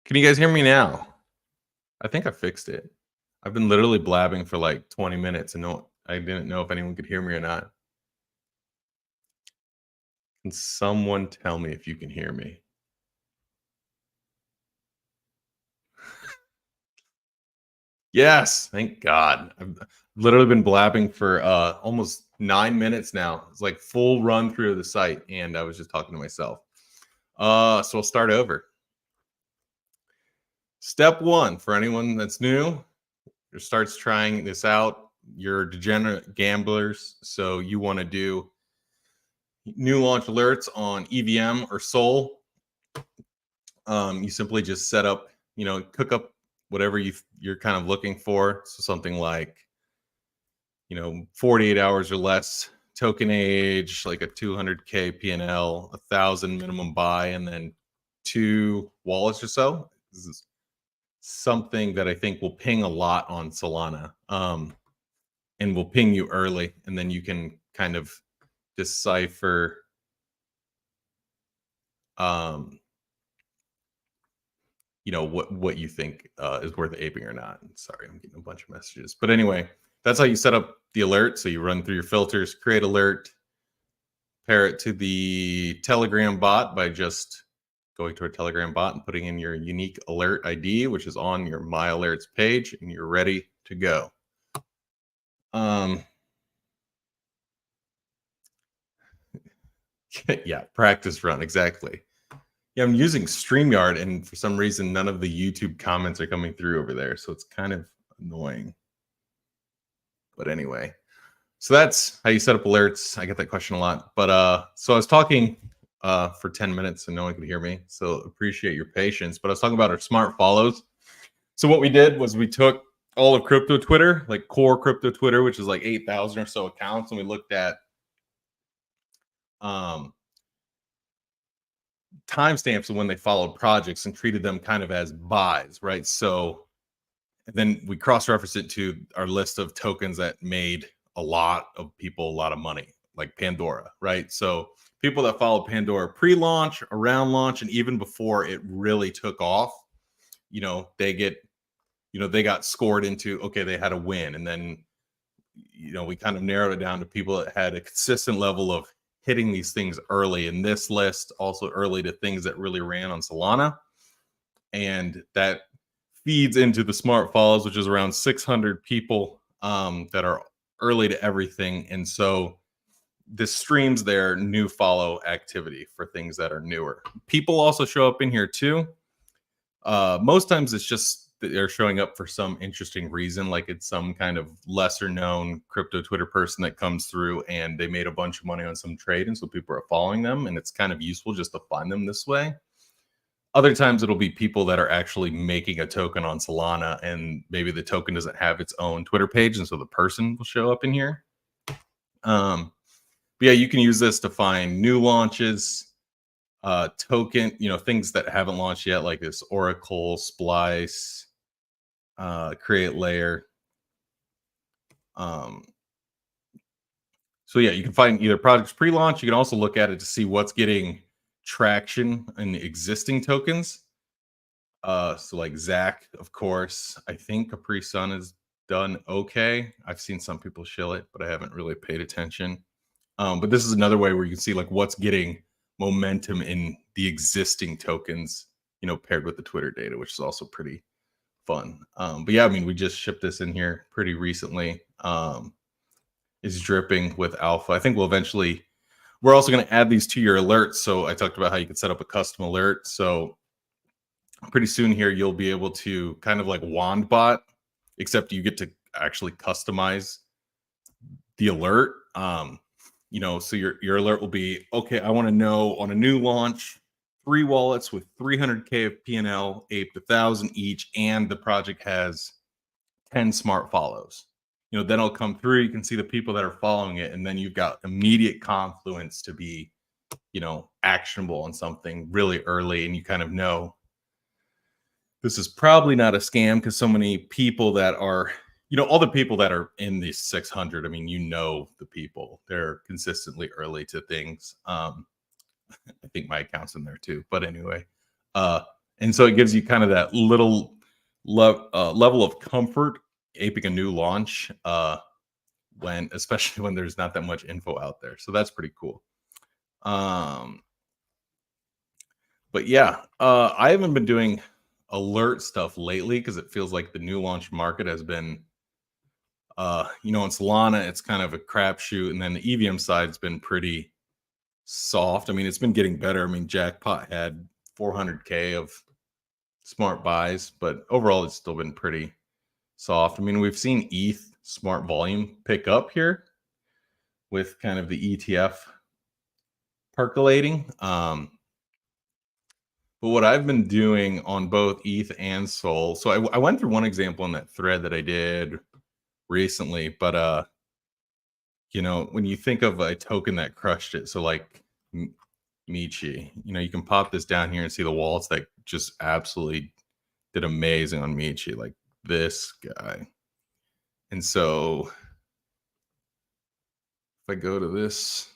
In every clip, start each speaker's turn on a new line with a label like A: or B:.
A: Can you guys hear me now? I think I fixed it. I've been literally blabbing for like 20 minutes and I didn't know if anyone could hear me or not. Can someone tell me if you can hear me? Yes, thank God. I've literally been blabbing for almost 9 minutes now. It's like full run through of the site, and I was just talking to myself. So I'll start over. Step one for anyone that's new, or starts trying this out, you're degenerate gamblers, so you want to do new launch alerts on EVM or Sol. You simply just set up, cook up whatever you're kind of looking for. So something like, 48 hours or less token age, like a 200K PNL, 1,000 minimum buy, and then 2 wallets or so. This is something that I think will ping a lot on Solana, and will ping you early, and then you can kind of decipher what you think is worth aping or not. Sorry, I'm getting a bunch of messages, but anyway, that's how you set up the alert. So you run through your filters, create alert, pair it to the Telegram bot by just going to a Telegram bot and putting in your unique alert ID, which is on your My Alerts page, and you're ready to go. Yeah, practice run, exactly. Yeah, I'm using StreamYard, and for some reason, none of the YouTube comments are coming through over there, so it's kind of annoying. But anyway, so that's how you set up alerts. I get that question a lot. But so I was talking for 10 minutes and no one could hear me, so appreciate your patience. But I was talking about our smart follows. So what we did was we took all of crypto Twitter, like core crypto Twitter, which is like 8,000 or so accounts, and we looked at timestamps of when they followed projects and treated them kind of as buys, right? So then we cross-reference it to our list of tokens that made a lot of people a lot of money, like Pandora, right? So people that followed Pandora pre-launch, around launch, and even before it really took off, they got scored into, okay, they had a win. And then, we kind of narrowed it down to people that had a consistent level of hitting these things early in this list, also early to things that really ran on Solana. And that feeds into the smart follows, which is around 600 people that are early to everything. And so this streams their new follow activity for things that are newer. People also show up in here too. Most times it's just that they're showing up for some interesting reason, like it's some kind of lesser known crypto Twitter person that comes through and they made a bunch of money on some trade, and so people are following them, and it's kind of useful just to find them this way. Other times it'll be people that are actually making a token on Solana, and maybe the token doesn't have its own Twitter page, and so the person will show up in here. But yeah, you can use this to find new launches, token, things that haven't launched yet, like this Oracle, Splice, Create Layer. So yeah, you can find either projects pre-launch. You can also look at it to see what's getting traction in the existing tokens. So like Zach, of course. I think Capri Sun has done okay. I've seen some people shill it, but I haven't really paid attention. But this is another way where you can see like what's getting momentum in the existing tokens, paired with the Twitter data, which is also pretty fun. But yeah, I mean, we just shipped this in here pretty recently. Is dripping with alpha. I think we're also going to add these to your alerts. So I talked about how you can set up a custom alert. So pretty soon here, you'll be able to kind of like WandBot, except you get to actually customize the alert. So your alert will be, okay, I want to know on a new launch, 3 wallets with 300K of PNL, aped 1,000 each, and the project has 10 smart follows. Then it'll come through. You can see the people that are following it, and then you've got immediate confluence to be, actionable on something really early, and you kind of know this is probably not a scam because so many people that are, all the people that are in these 600, I mean, the people, they're consistently early to things. I think my account's in there too. But anyway, And so it gives you kind of that little level of comfort aping a new launch, when especially when there's not that much info out there. So that's pretty cool. Um, but yeah, I haven't been doing alert stuff lately because it feels like the new launch market has been, in Solana, it's kind of a crapshoot, and then the EVM side's been pretty soft. I mean, it's been getting better. I mean, Jackpot had 400K of smart buys, but overall, it's still been pretty soft. I mean, we've seen ETH smart volume pick up here with kind of the ETF percolating. But what I've been doing on both ETH and Sol, so I went through one example in that thread that I did recently, but when you think of a token that crushed it, so like Michi, you can pop this down here and see the wallets that just absolutely did amazing on Michi, like this guy. And so if I go to this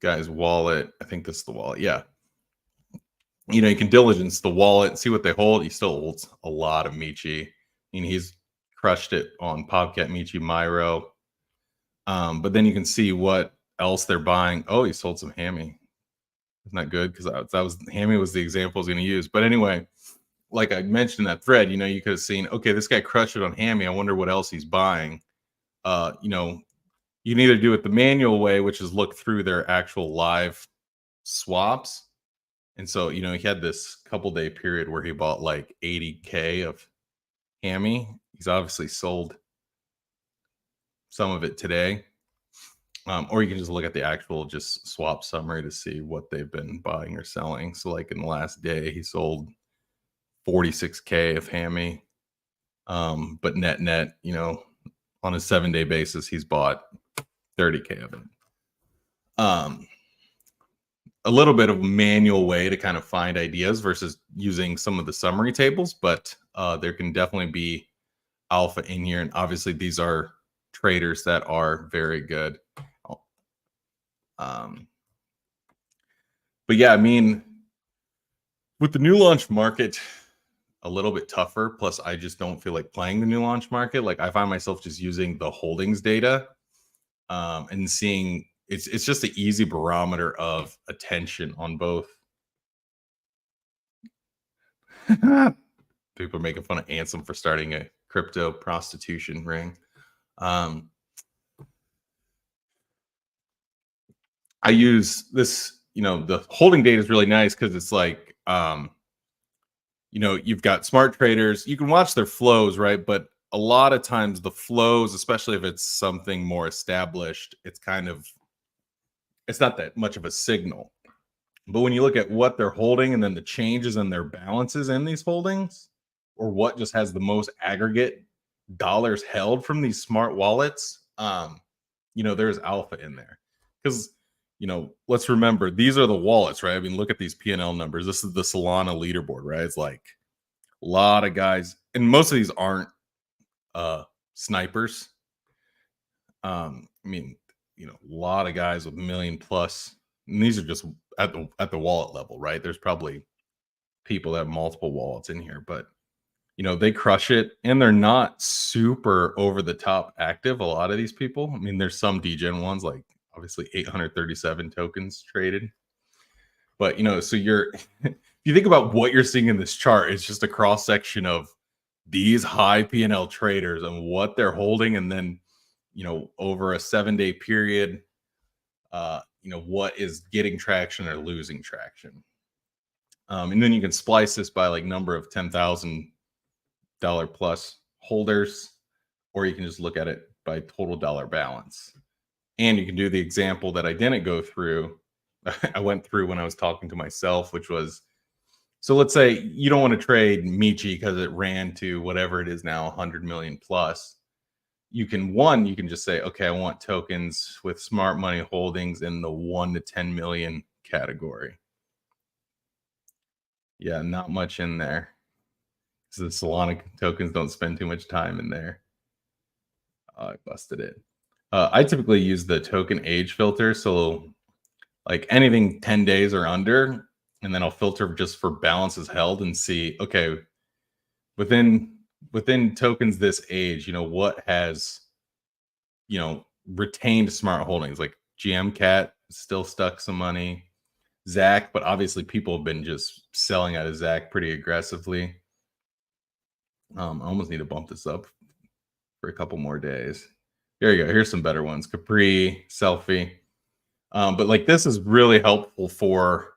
A: guy's wallet, I think this is the wallet. Yeah. You can diligence the wallet, see what they hold. He still holds a lot of Michi. I mean, he's crushed it on Popcat, Michi, Myro. But then you can see what else they're buying. Oh, he sold some Hammy. Isn't that good? Because that was Hammy was the example I was going to use. But anyway, like I mentioned in that thread, you could have seen, okay, this guy crushed it on Hammy. I wonder what else he's buying. You can either do it the manual way, which is look through their actual live swaps. And so, he had this couple day period where he bought like 80K of Hammy. He's obviously sold some of it today. Or you can just look at the actual just swap summary to see what they've been buying or selling. So like in the last day, he sold 46K of Hammy. But net, on a 7-day basis, he's bought 30K of it. A little bit of manual way to kind of find ideas versus using some of the summary tables, but there can definitely be alpha in here. And obviously these are traders that are very good. But yeah, I mean, with the new launch market, a little bit tougher. Plus, I just don't feel like playing the new launch market. Like I find myself just using the holdings data and seeing it's just an easy barometer of attention on both. People are making fun of Ansem for starting a crypto prostitution ring. I use this, the holding data is really nice because it's like, you've got smart traders, you can watch their flows, right? But a lot of times the flows, especially if it's something more established, it's not that much of a signal. But when you look at what they're holding and then the changes in their balances in these holdings, or what just has the most aggregate dollars held from these smart wallets, there's alpha in there. Because, let's remember, these are the wallets, right? I mean, look at these P&L numbers. This is the Solana leaderboard, right? It's like a lot of guys, and most of these aren't snipers. I mean, a lot of guys with million plus, and these are just at the wallet level, right? There's probably people that have multiple wallets in here, but they crush it, and they're not super over the top active. A lot of these people, I mean, there's some degen ones, like obviously 837 tokens traded, but so if you think about what you're seeing in this chart, it's just a cross section of these high P&L traders and what they're holding, and then over a 7-day period, what is getting traction or losing traction. And then you can splice this by like number of $10,000 plus holders, or you can just look at it by total dollar balance. And you can do the example that I didn't go through. I went through when I was talking to myself, which was, so let's say you don't want to trade Michi because it ran to whatever it is now, 100 million plus. You can just say, okay, I want tokens with smart money holdings in the 1 to 10 million category. Yeah, not much in there. So the Solana tokens don't spend too much time in there. I busted it. I typically use the token age filter. So like anything 10 days or under, and then I'll filter just for balances held and see, okay, within tokens this age, what has, retained smart holdings, like GM Cat still stuck some money, Zach, but obviously people have been just selling out of Zach pretty aggressively. I almost need to bump this up for a couple more days. There you go. Here's some better ones. Capri, Selfie. But like this is really helpful for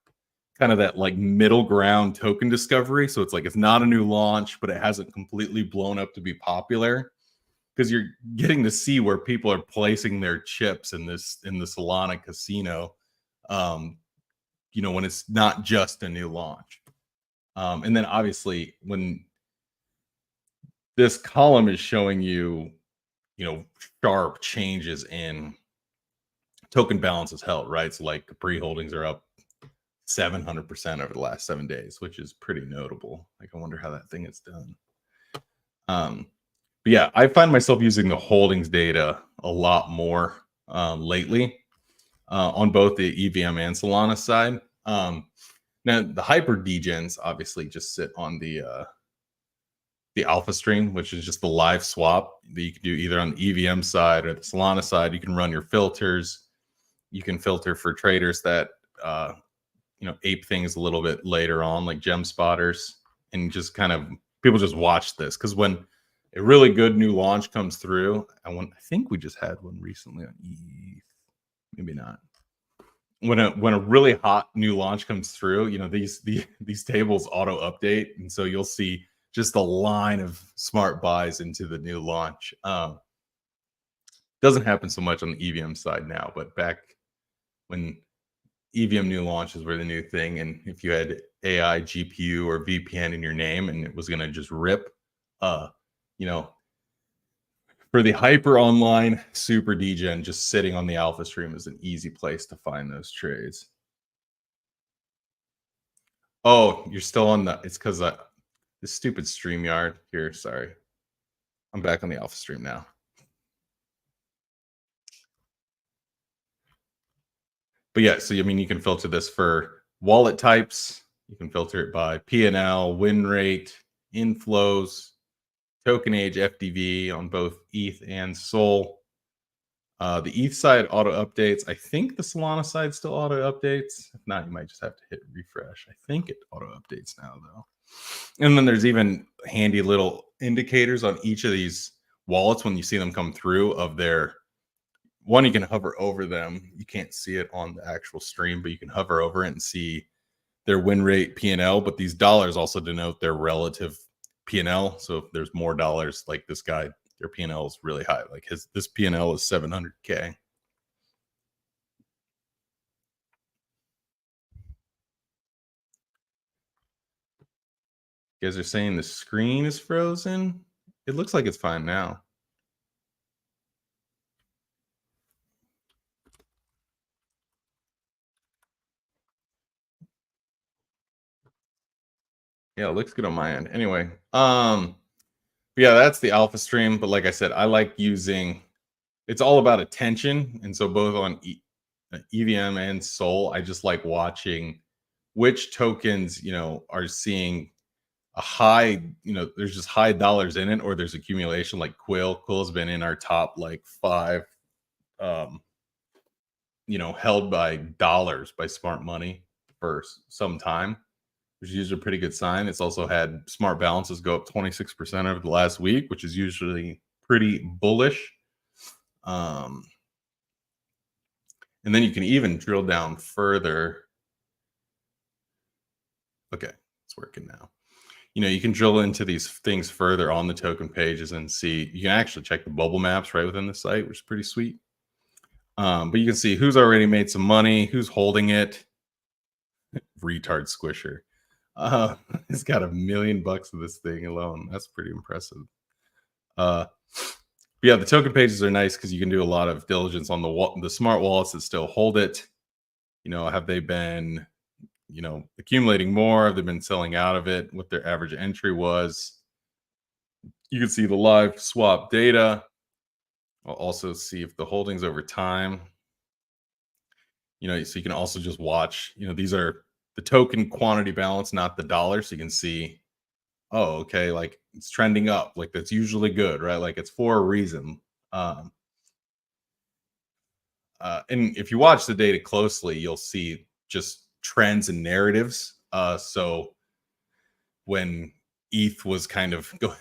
A: kind of that like middle ground token discovery. So it's like it's not a new launch, but it hasn't completely blown up to be popular because you're getting to see where people are placing their chips in the Solana casino. When it's not just a new launch. And then obviously when this column is showing you, sharp changes in token balances held, right? So like Capri holdings are up 700% over the last 7 days, which is pretty notable. Like, I wonder how that thing is done. But yeah, I find myself using the holdings data a lot more lately on both the EVM and Solana side. Now the hyper degens obviously just sit on the alpha stream, which is just the live swap that you can do either on the EVM side or the Solana side. You can run your filters. You can filter for traders that ape things a little bit later on, like gem spotters, and just kind of people just watch this because when a really good new launch comes through, I think we just had one recently on ETH, maybe not. When a really hot new launch comes through, these tables auto update, and so you'll see just a line of smart buys into the new launch. Doesn't happen so much on the EVM side now, but back when EVM new launches were the new thing, and if you had AI, GPU, or VPN in your name, and it was going to just rip, for the hyper online super degen, just sitting on the alpha stream is an easy place to find those trades. Oh, you're still on the. It's because this stupid StreamYard here. Sorry, I'm back on the alpha stream now. But yeah, so you can filter this for wallet types. You can filter it by P&L, win rate, inflows, token age, FDV on both ETH and Sol. The ETH side auto updates. I think the Solana side still auto updates. If not, you might just have to hit refresh. I think it auto updates now though. And then there's even handy little indicators on each of these wallets when you see them come through of their one. You can hover over them. You can't see it on the actual stream, but you can hover over it and see their win rate P&L. But these dollars also denote their relative P&L. So if there's more dollars, like this guy, their P&L is really high. Like this P&L is 700K. You guys are saying the screen is frozen. It looks like it's fine now. Yeah, it looks good on my end. Anyway, yeah, that's the alpha stream. But like I said, I like using. It's all about attention, and so both on EVM and Sol, I just like watching which tokens are seeing a high. There's just high dollars in it, or there's accumulation. Like Quill has been in our top like 5. Held by dollars by smart money for some time, which is usually a pretty good sign. It's also had smart balances go up 26% over the last week, which is usually pretty bullish. And then you can even drill down further. Okay, it's working now. You can drill into these things further on the token pages and see. You can actually check the bubble maps right within the site, which is pretty sweet. But you can see who's already made some money, who's holding it. Retard squisher. It's got $1 million of this thing alone. That's pretty impressive. Yeah, the token pages are nice because you can do a lot of diligence on the smart wallets that still hold it. Have they been, accumulating more? Have they been selling out of it? What their average entry was? You can see the live swap data. I'll also see if the holdings over time. So you can also just watch. These are the token quantity balance, not the dollar. So you can see, oh, okay, like it's trending up. Like that's usually good, right? Like it's for a reason. Um, and if you watch the data closely, you'll see just trends and narratives. So when ETH was kind of going,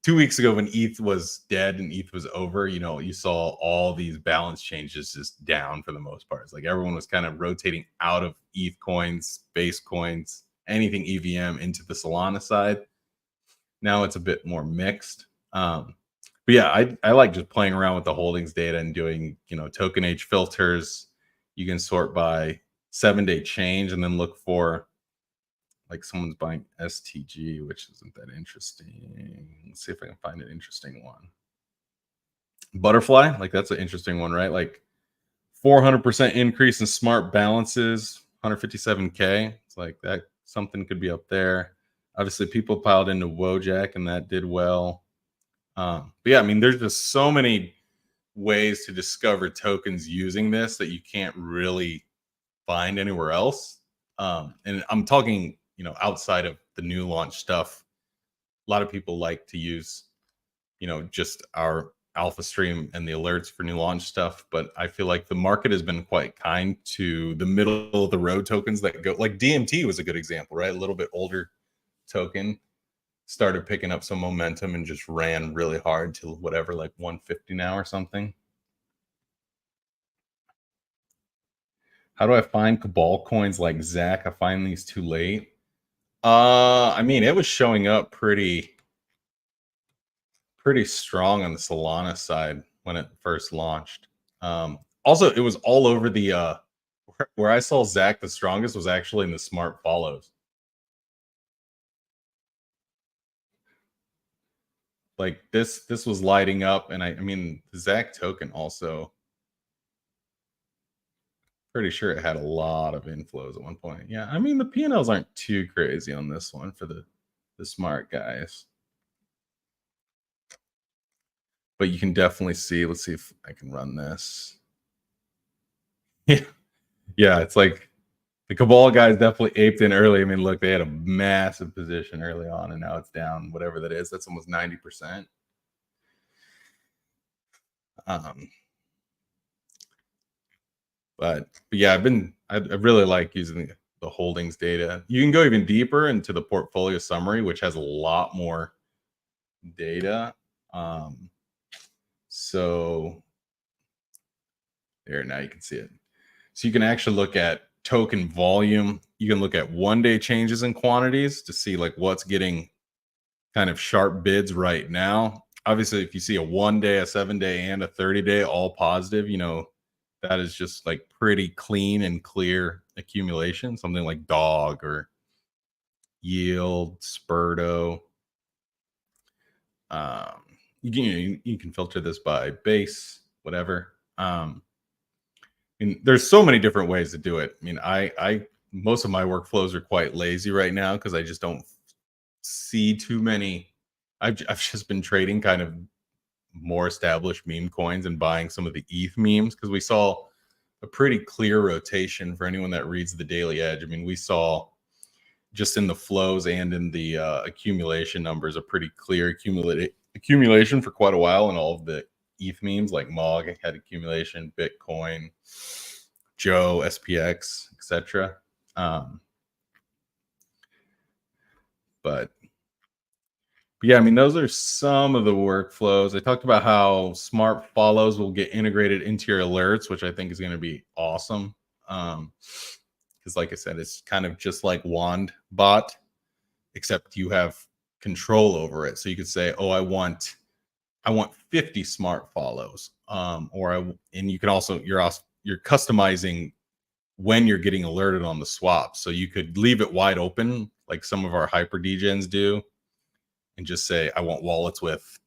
A: 2 weeks ago when ETH was dead and ETH was over, you saw all these balance changes just down for the most part. It's like everyone was kind of rotating out of ETH coins, base coins, anything EVM into the Solana side. Now it's a bit more mixed. But yeah, I like just playing around with the holdings data and doing, chainEDGE filters. You can sort by 7-day change and then look for like someone's buying STG, which isn't that interesting. Let's see if I can find an interesting one. Butterfly, like that's an interesting one, right? Like 400% increase in smart balances, 157K. It's like that something could be up there. Obviously, people piled into Wojak and that did well. But yeah, I mean, there's just so many ways to discover tokens using this that you can't really find anywhere else. And I'm talking, outside of the new launch stuff. A lot of people like to use, just our alpha stream and the alerts for new launch stuff. But I feel like the market has been quite kind to the middle of the road tokens that go, like DMT was a good example, right? A little bit older token started picking up some momentum and just ran really hard to whatever, like 150 now or something. How do I find Cabal coins like Zach? I find these too late. I mean, it was showing up pretty strong on the Solana side when it first launched. Also, it was all over the where I saw Zach the strongest was actually in the smart follows. Like this was lighting up, and I mean the Zach token also pretty sure it had a lot of inflows at one point. Yeah, I mean the P&Ls aren't too crazy on this one for the smart guys. But you can definitely see, let's see if I can run this. Yeah. Yeah, it's like the Cabal guys definitely aped in early. I mean, look, they had a massive position early on, and now it's down, whatever that is. That's almost 90%. But yeah, I really like using the holdings data. You can go even deeper into the portfolio summary, which has a lot more data. So there, now you can see it. So you can actually look at token volume. You can look at 1-day changes in quantities to see like what's getting kind of sharp bids right now. Obviously, if you see a 1-day, a 7-day, and a 30-day all positive, that is just like pretty clean and clear accumulation. Something like Dog or Yield, Spurto. You can filter this by base, whatever. And there's so many different ways to do it. I mean, I most of my workflows are quite lazy right now because I just don't see too many. I've just been trading kind of more established meme coins and buying some of the ETH memes because we saw a pretty clear rotation for anyone that reads the Daily Edge. I mean, we saw just in the flows and in the accumulation numbers a pretty clear accumulation for quite a while, and all of the ETH memes like Mog had accumulation, Bitcoin, Joe, SPX, etc. But yeah, I mean, those are some of the workflows. I talked about how smart follows will get integrated into your alerts, which I think is going to be awesome. Because like I said, it's kind of just like Wand Bot, except you have control over it. So you could say, oh, I want 50 smart follows. And you can also, you're customizing when you're getting alerted on the swap. So you could leave it wide open, like some of our hyper degens do, and just say, I want wallets with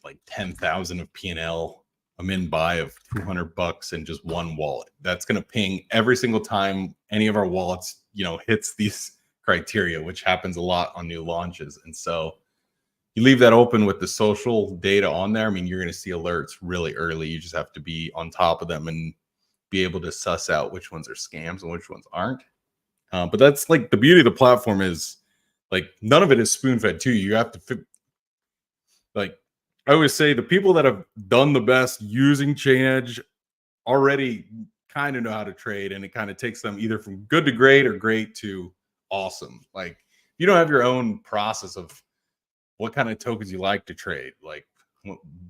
A: like 10,000 of P&L, a min buy of $200 and just one wallet. That's going to ping every single time any of our wallets, hits these criteria, which happens a lot on new launches. And so you leave that open with the social data on there. I mean, you're going to see alerts really early. You just have to be on top of them and be able to suss out which ones are scams and which ones aren't. But that's like the beauty of the platform is like none of it is spoon fed to you. You have to like I always say the people that have done the best using chainEDGE already kind of know how to trade, and it kind of takes them either from good to great or great to awesome. Like you don't have your own process of what kind of tokens you like to trade. Like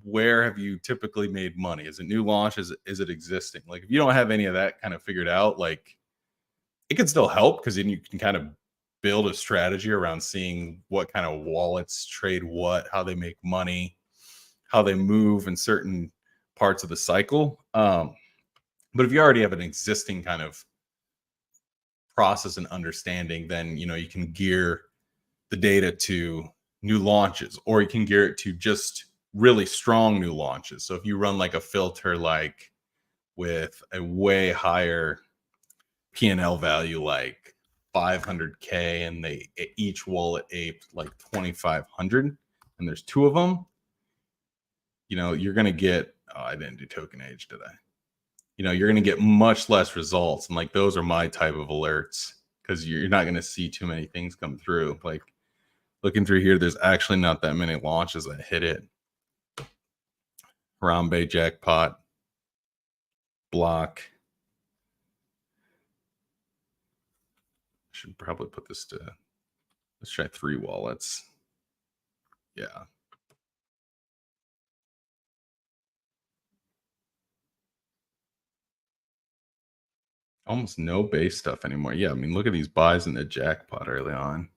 A: where have you typically made money? Is it new launch? Is it existing? Like if you don't have any of that kind of figured out, like it can still help because then you can kind of build a strategy around seeing what kind of wallets trade what, how they make money, how they move in certain parts of the cycle. But if you already have an existing kind of process and understanding, then you can gear the data to new launches, or you can gear it to just really strong new launches. So if you run like a filter, like with a way higher P&L value, like 500K, and each wallet aped like 2,500, and there's two of them, you're going to get, oh, I didn't do token age, did I? You're going to get much less results. And like, those are my type of alerts because you're not going to see too many things come through. Like looking through here, there's actually not that many launches that hit it. Harambe jackpot, block. Should probably put this to, let's try 3 wallets. Yeah. Almost no base stuff anymore. Yeah, I mean, look at these buys in the jackpot early on.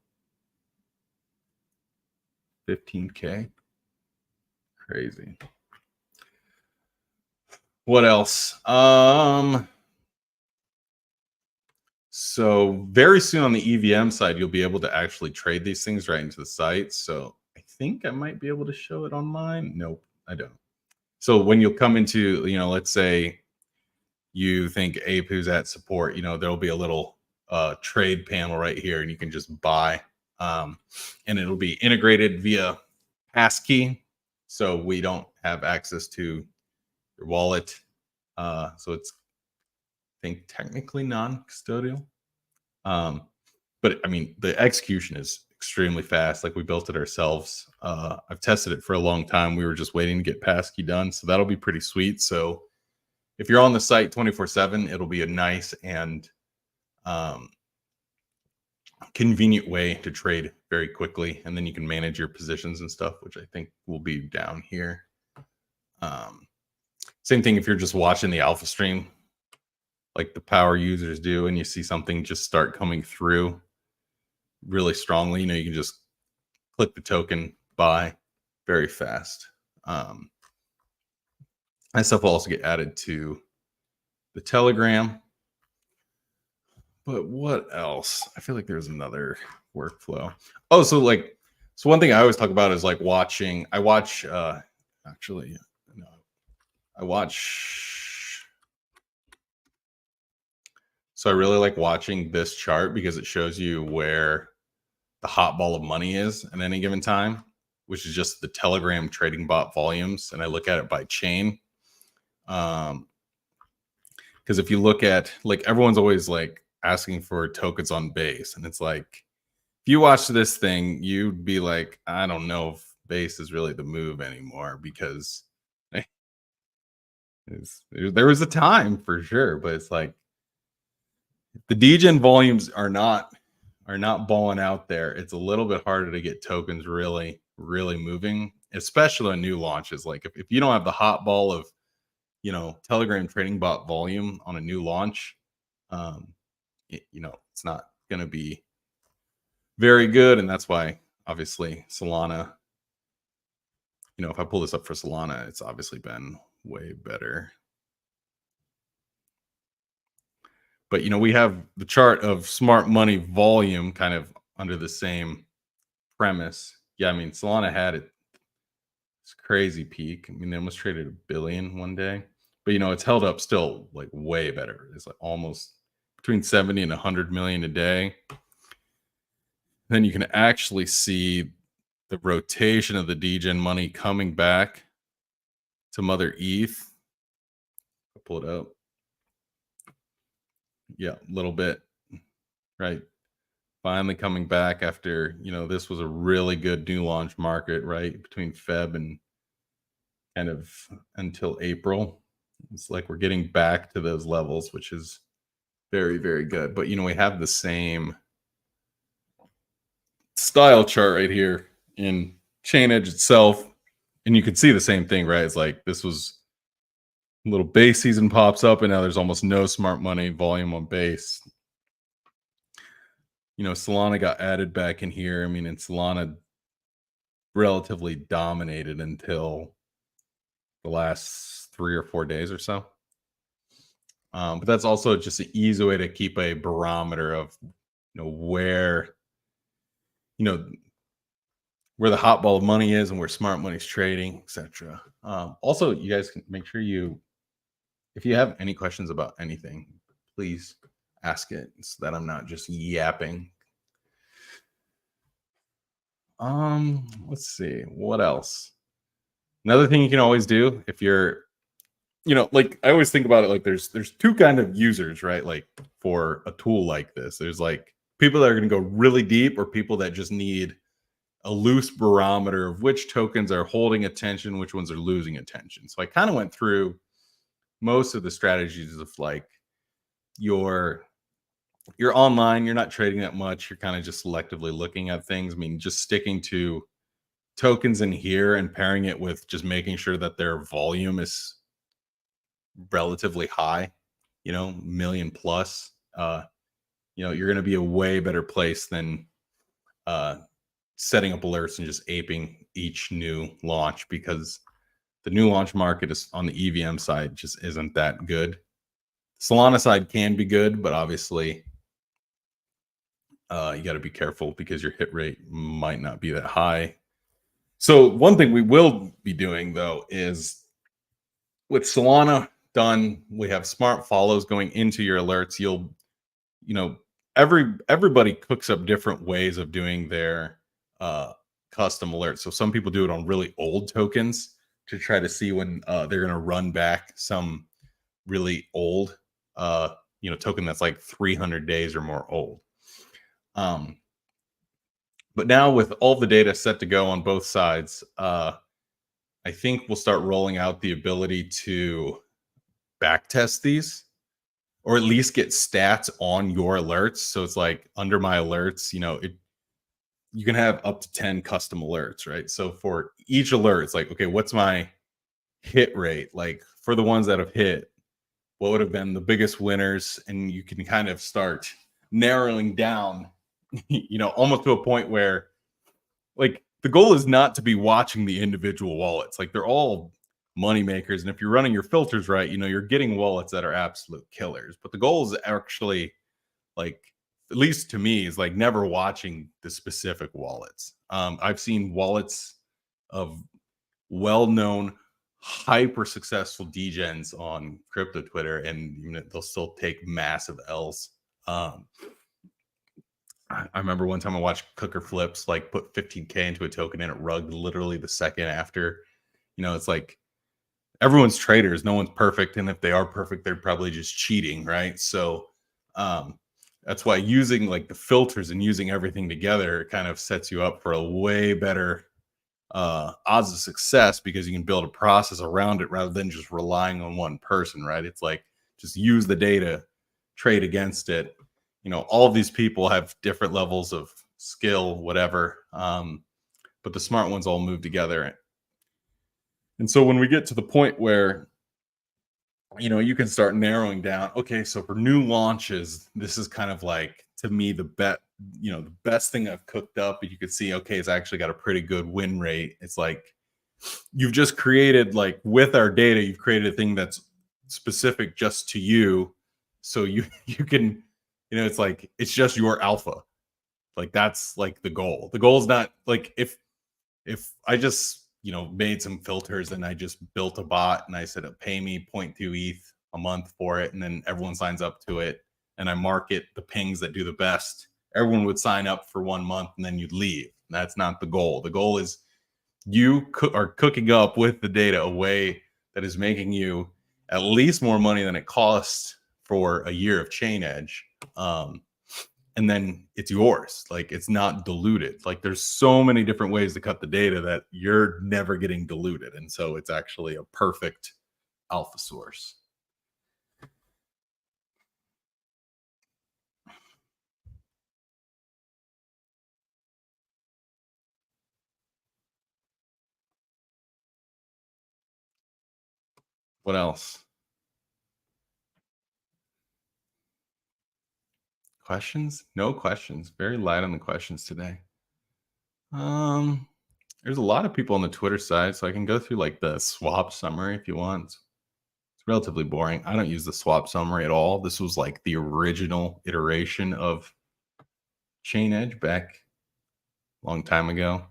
A: 15K. Crazy. What else? So very soon on the EVM side, you'll be able to actually trade these things right into the site. So I think I might be able to show it online. Nope, I don't. So when you'll come into, let's say you think Ape who's at support, there'll be a little trade panel right here, and you can just buy. And it'll be integrated via passkey. So we don't have access to your wallet. So it's, I think, technically non-custodial. But I mean, the execution is extremely fast. Like we built it ourselves. I've tested it for a long time. We were just waiting to get passkey done. So that'll be pretty sweet. So if you're on the site 24/7, it'll be a nice and convenient way to trade very quickly. And then you can manage your positions and stuff, which I think will be down here. Same thing if you're just watching the alpha stream, like the power users do, and you see something just start coming through really strongly, you can just click the token, buy very fast. That stuff will also get added to the Telegram. But what else? I feel like there's another workflow. Oh, so one thing I always talk about is like watching. I watch actually no, I watch. So I really like watching this chart because it shows you where the hot ball of money is at any given time, which is just the Telegram trading bot volumes. And I look at it by chain. Because if you look at, like, everyone's always like asking for tokens on base. And it's like, if you watch this thing, you'd be like, I don't know if base is really the move anymore, because there was a time for sure, but it's like the degen volumes are not balling out there. It's a little bit harder to get tokens really moving, especially on new launches. Like if you don't have the hot ball of Telegram trading bot volume on a new launch, it's not going to be very good. And that's why obviously Solana, if I pull this up for Solana, it's obviously been way better. But we have the chart of smart money volume kind of under the same premise. Yeah, I mean, Solana had it's crazy peak. I mean, they almost traded $1 billion one day, but it's held up still like way better. It's like almost between 70 and 100 million a day. Then you can actually see the rotation of the degen money coming back to Mother ETH. I'll pull it up. Yeah, a little bit, right? Finally coming back after, this was a really good new launch market, right? Between Feb and kind of until April. It's like we're getting back to those levels, which is very, very good. But we have the same style chart right here in chainEDGE itself. And you can see the same thing, right? It's like this was a little base season pops up, and now there's almost no smart money volume on base. Solana got added back in here. I mean, and Solana relatively dominated until the last 3 or 4 days or so. But that's also just an easy way to keep a barometer of where you know where the hot ball of money is and where smart money's trading, etc. Also, you guys can make sure if you have any questions about anything, please ask it so that I'm not just yapping. Let's see what else. Another thing you can always do if you're, like I always think about it like there's two kind of users, right? Like for a tool like this, there's like people that are going to go really deep, or people that just need a loose barometer of which tokens are holding attention, which ones are losing attention. So I kind of went through most of the strategies of like you're online, you're not trading that much, you're kind of just selectively looking at things. I mean, just sticking to tokens in here and pairing it with just making sure that their volume is relatively high, million plus, you're going to be a way better place than setting up alerts and just aping each new launch, because the new launch market is on the EVM side just isn't that good. Solana side can be good, but obviously you got to be careful because your hit rate might not be that high. So one thing we will be doing though is with Solana done, we have smart follows going into your alerts. Everybody cooks up different ways of doing their custom alerts. So some people do it on really old tokens to try to see when they're going to run back some really old token that's like 300 days or more old. But now with all the data set to go on both sides, I think we'll start rolling out the ability to backtest these, or at least get stats on your alerts. So it's like under my alerts, you can have up to 10 custom alerts, right? So for each alert, it's like, okay, what's my hit rate? Like for the ones that have hit, what would have been the biggest winners? And you can kind of start narrowing down, almost to a point where like the goal is not to be watching the individual wallets. Like they're all money makers. And if you're running your filters right, you're getting wallets that are absolute killers. But the goal is actually, like, at least to me, is like never watching the specific wallets. I've seen wallets of well-known, hyper successful degens on crypto Twitter, and they'll still take massive L's. I remember one time I watched Cooker Flips like put 15K into a token and it rugged literally the second after. It's like everyone's traders, no one's perfect, and if they are perfect, they're probably just cheating, right? So that's why using like the filters and using everything together kind of sets you up for a way better odds of success, because you can build a process around it rather than just relying on one person, right? It's like just use the data, trade against it. All of these people have different levels of skill, whatever, but the smart ones all move together. And so when we get to the point where you can start narrowing down, okay, so for new launches, this is kind of like, to me, the best thing I've cooked up. And you could see, okay, it's actually got a pretty good win rate. It's like you've just created, like with our data, you've created a thing that's specific just to you. So you can, it's like, it's just your alpha. Like that's like the goal. The goal is not like if I just, made some filters and I just built a bot and I said, pay me 0.2 ETH a month for it. And then everyone signs up to it. And I market the pings that do the best. Everyone would sign up for 1 month and then you'd leave. That's not the goal. The goal is you are cooking up with the data a way that is making you at least more money than it costs for a year of chainEDGE. And then it's yours. Like it's not diluted. Like there's so many different ways to cut the data that you're never getting diluted. And so it's actually a perfect alpha source. What else? Questions? No questions. Very light on the questions today. Um, there's a lot of people on the Twitter side, so I can go through like the swap summary if you want. It's relatively boring. I don't use the swap summary at all. This was like the original iteration of chainEDGE back a long time ago.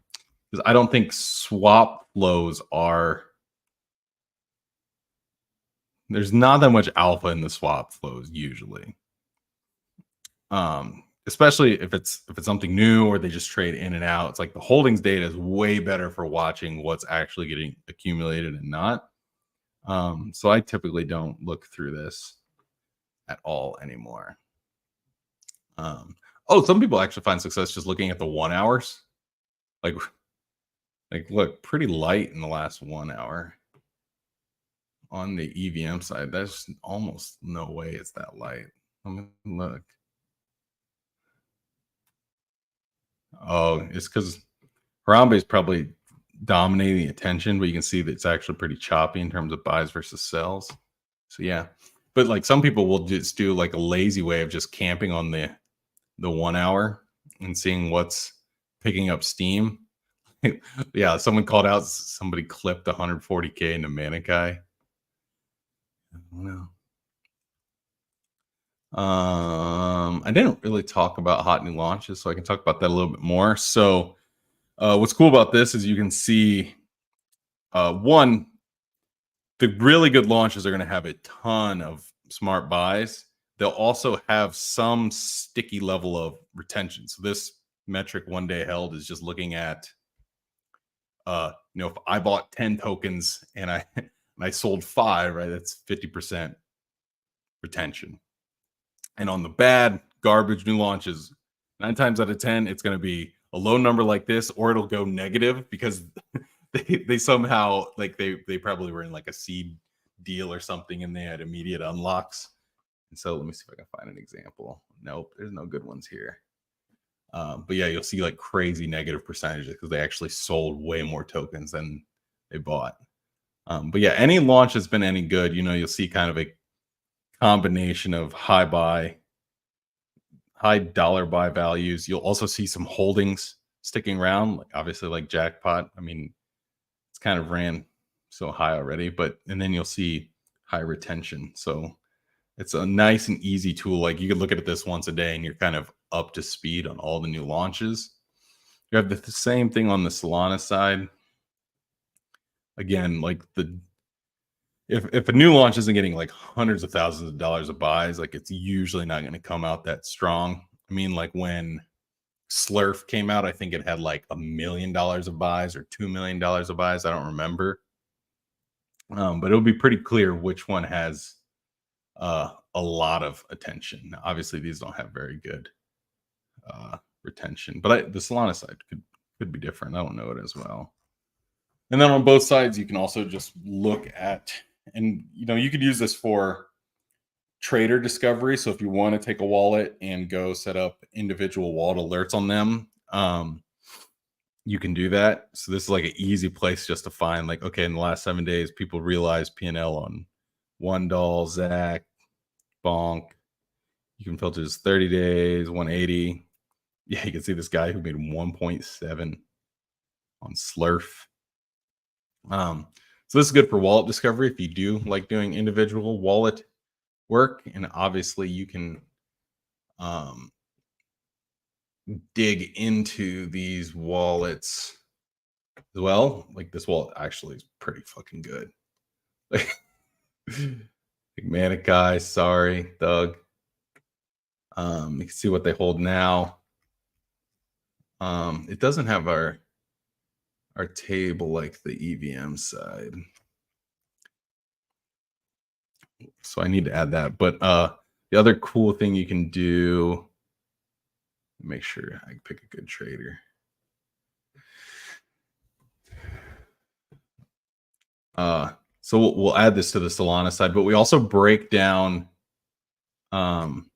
A: Because I don't think swap flows are there's not that much alpha in the swap flows usually. Especially if it's something new or they just trade in and out. It's like the holdings data is way better for watching what's actually getting accumulated and not. So I typically don't look through this at all anymore. Some people actually find success just looking at the 1 hours. Like look, pretty light in the last 1 hour. On the EVM side, there's almost no way it's that light. Let me look. Oh, it's because Harambe is probably dominating attention, but you can see that it's actually pretty choppy in terms of buys versus sells. So yeah, but like some people will just do like a lazy way of just camping on the 1 hour and seeing what's picking up steam. Yeah, someone called out somebody clipped 140K into Manikai. I don't know. I didn't really talk about hot new launches, so I can talk about that a little bit more. So, what's cool about this is you can see one, the really good launches are going to have a ton of smart buys. They'll also have some sticky level of retention. So this metric one day held is just looking at, if I bought 10 tokens and I sold 5, right? That's 50% retention. And on the bad garbage new launches, 9 times out of 10, it's going to be a low number like this, or it'll go negative because they somehow like they probably were in like a seed deal or something and they had immediate unlocks. And so let me see if I can find an example. Nope, there's no good ones here. But yeah, you'll see like crazy negative percentages because they actually sold way more tokens than they bought. But yeah, any launch has been any good, you'll see kind of a combination of high dollar buy values. You'll also see some holdings sticking around, like obviously like Jackpot. I mean, it's kind of ran so high already, and then you'll see high retention. So it's a nice and easy tool. Like you could look at this once a day and you're kind of up to speed on all the new launches. You have the same thing on the Solana side. Again, like if a new launch isn't getting like hundreds of thousands of dollars of buys, like it's usually not going to come out that strong. I mean, like when Slurf came out, I think it had like $1 million of buys or $2 million of buys. I don't remember. But it'll be pretty clear which one has a lot of attention. Now, obviously, these don't have very good retention, but the Solana side could be different. I don't know it as well. And then on both sides, you can also just look at, and you could use this for trader discovery. So if you want to take a wallet and go set up individual wallet alerts on them, you can do that. So this is like an easy place just to find like, okay, in the last 7 days, people realized P&L on $1, Zach, Bonk. You can filter this 30 days, 180. Yeah, you can see this guy who made 1.7 on Slurf. So this is good for wallet discovery if you do like doing individual wallet work, and obviously you can dig into these wallets as well. Like this wallet actually is pretty fucking good. Like Manikai, sorry, Doug. You can see what they hold now. It doesn't have our table like the EVM side. So I need to add that. But The other cool thing you can do, make sure I pick a good trader. So we'll add this to the Solana side, but we also break down, um,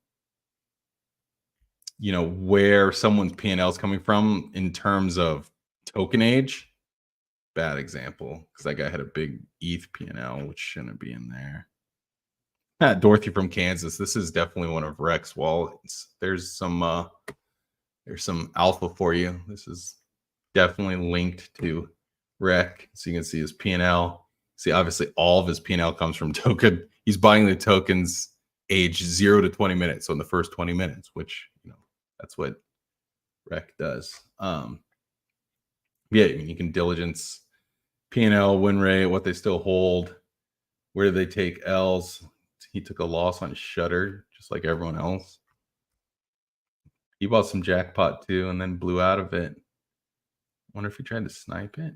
A: where someone's P&L is coming from in terms of token age. Bad example because that guy had a big ETH P&L, which shouldn't be in there. Dorothy from Kansas. This is definitely one of Rex wallets. There's some alpha for you. This is definitely linked to Rec. So you can see his P&L. See, obviously all of his P&L comes from token. He's buying the tokens age 0 to 20 minutes. So in the first 20 minutes, which that's what Rec does. Yeah, you can diligence P&L, win rate, what they still hold, where do they take L's. He took a loss on Shutter, just like everyone else. He bought some jackpot too, and then blew out of it. Wonder if he tried to snipe it.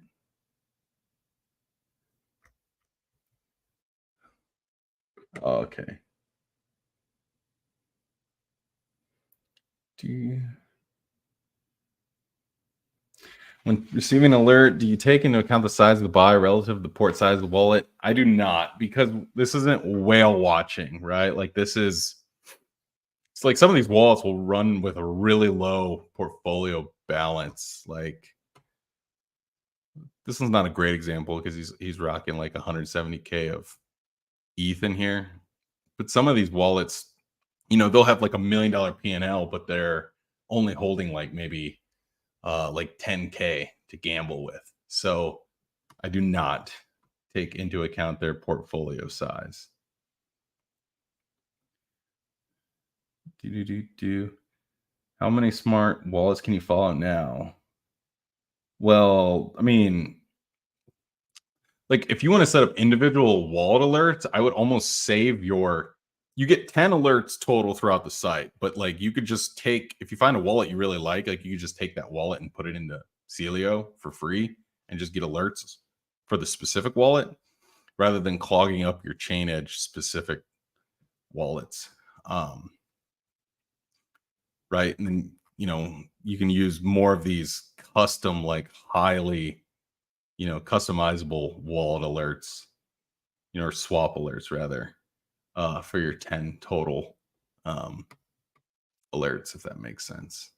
A: Oh, okay. When receiving an alert, do you take into account the size of the buy relative to the port size of the wallet? I do not, because this isn't whale watching, right? Like it's like some of these wallets will run with a really low portfolio balance. Like this one's not a great example because he's rocking like 170K of ETH in here. But some of these wallets, they'll have like $1 million P&L, but they're only holding like maybe like 10K to gamble with. So I do not take into account their portfolio size. How many smart wallets can you follow now? Well, I mean, like if you want to set up individual wallet alerts, I would almost save you get 10 alerts total throughout the site, but like you could just if you find a wallet you really like you could just take that wallet and put it into Celio for free and just get alerts for the specific wallet rather than clogging up your chainEDGE specific wallets. Right. And then, you can use more of these custom, like highly, customizable wallet alerts, or swap alerts rather, for your 10 total alerts, if that makes sense.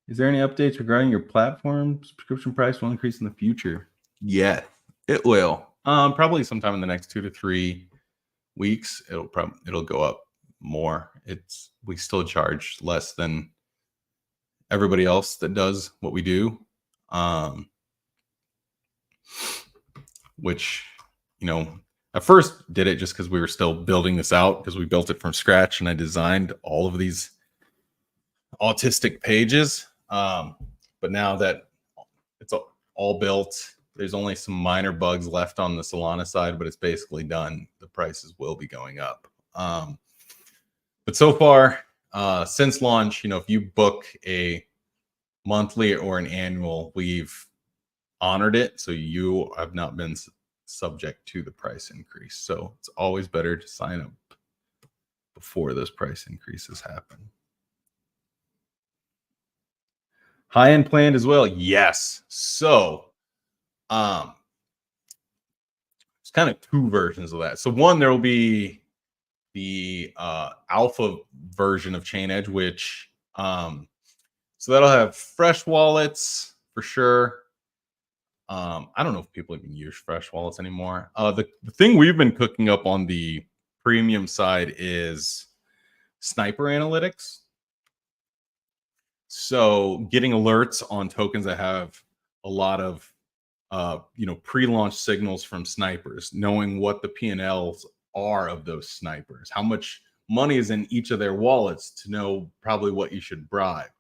A: Is there any updates regarding your platform? Subscription price will increase in the future. Yeah, it will. Probably sometime in the next 2 to 3 weeks. It'll go up more. We still charge less than everybody else that does what we do. Which, at first did it just because we were still building this out because we built it from scratch and I designed all of these autistic pages. But now that it's all built, there's only some minor bugs left on the Solana side, but it's basically done. The prices will be going up. But so far, since launch, if you book a monthly or an annual, we've honored it. So you have not been subject to the price increase. So it's always better to sign up before those price increases happen. High-end planned as well. Yes. So there's kind of 2 versions of that. So one, there will be the alpha version of chainEDGE, which so that'll have fresh wallets for sure. I don't know if people even use fresh wallets anymore. The thing we've been cooking up on the premium side is sniper analytics. So getting alerts on tokens that have a lot of pre-launch signals from snipers, knowing what the P&Ls are of those snipers, how much money is in each of their wallets to know probably what you should bribe.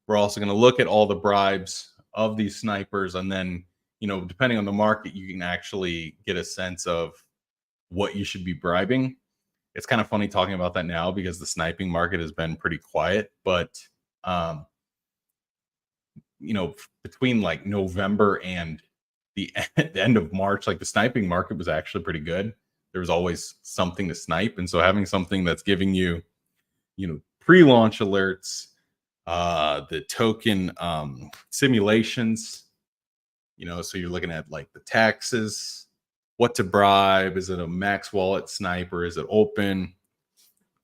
A: We're also going to look at all the bribes of these snipers, and then depending on the market, you can actually get a sense of what you should be bribing. It's kind of funny talking about that now because the sniping market has been pretty quiet, but between like November and the the end of March, like the sniping market was actually pretty good. There was always something to snipe, and so having something that's giving you, pre-launch alerts, the token simulations, so you're looking at like the taxes, what to bribe, is it a max wallet snipe or is it open,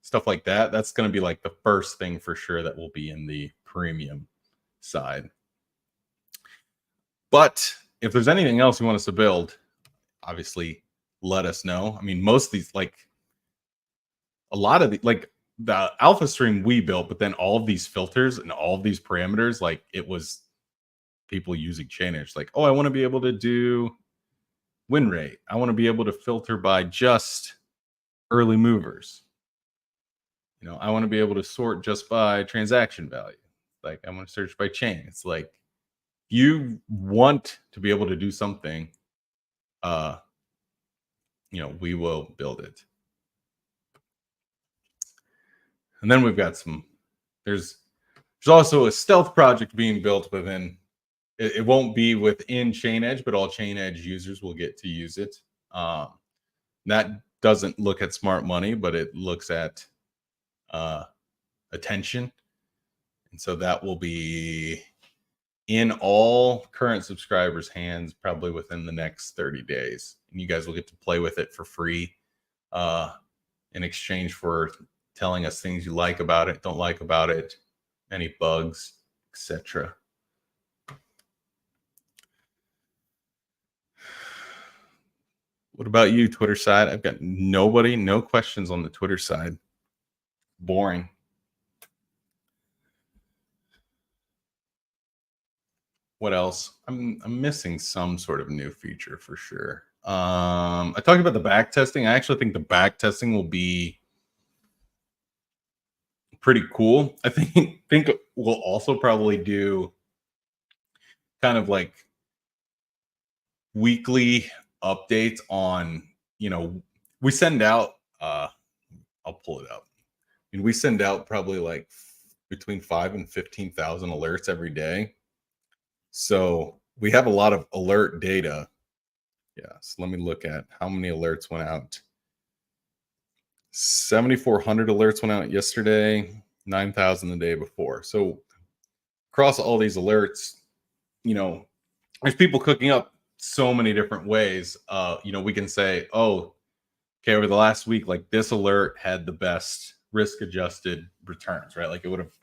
A: stuff like that. That's going to be like the first thing for sure that will be in the premium side. But if there's anything else you want us to build, obviously let us know. I mean, most of these, like a lot of like the alpha stream we built, but then all of these filters and all of these parameters, like it was people using chainEDGE. Like, oh, I want to be able to do win rate. I want to be able to filter by just early movers. I want to be able to sort just by transaction value. Like, I want to search by chain. It's like, you want to be able to do something, we will build it. And then we've got there's also a stealth project being built within. It won't be within chainEDGE, but all chainEDGE users will get to use it. That doesn't look at smart money, but it looks at attention. And so that will be in all current subscribers' hands probably within the next 30 days. And you guys will get to play with it for free in exchange for telling us things you like about it, don't like about it, any bugs, etc. What about you, Twitter side? I've got no questions on the Twitter side. Boring. What else? I'm missing some sort of new feature for sure. I talked about the back testing. I actually think the back testing will be pretty cool. I think we'll also probably do kind of like weekly updates on, we send out I'll pull it up. And we send out probably like between 5 and 15,000 alerts every day. So we have a lot of alert data. Yeah, so let me look at how many alerts went out. 7,400 alerts went out yesterday, 9,000 the day before. So across all these alerts, there's people cooking up so many different ways. We can say, oh, okay, over the last week, like this alert had the best risk adjusted returns, right? Like it would have,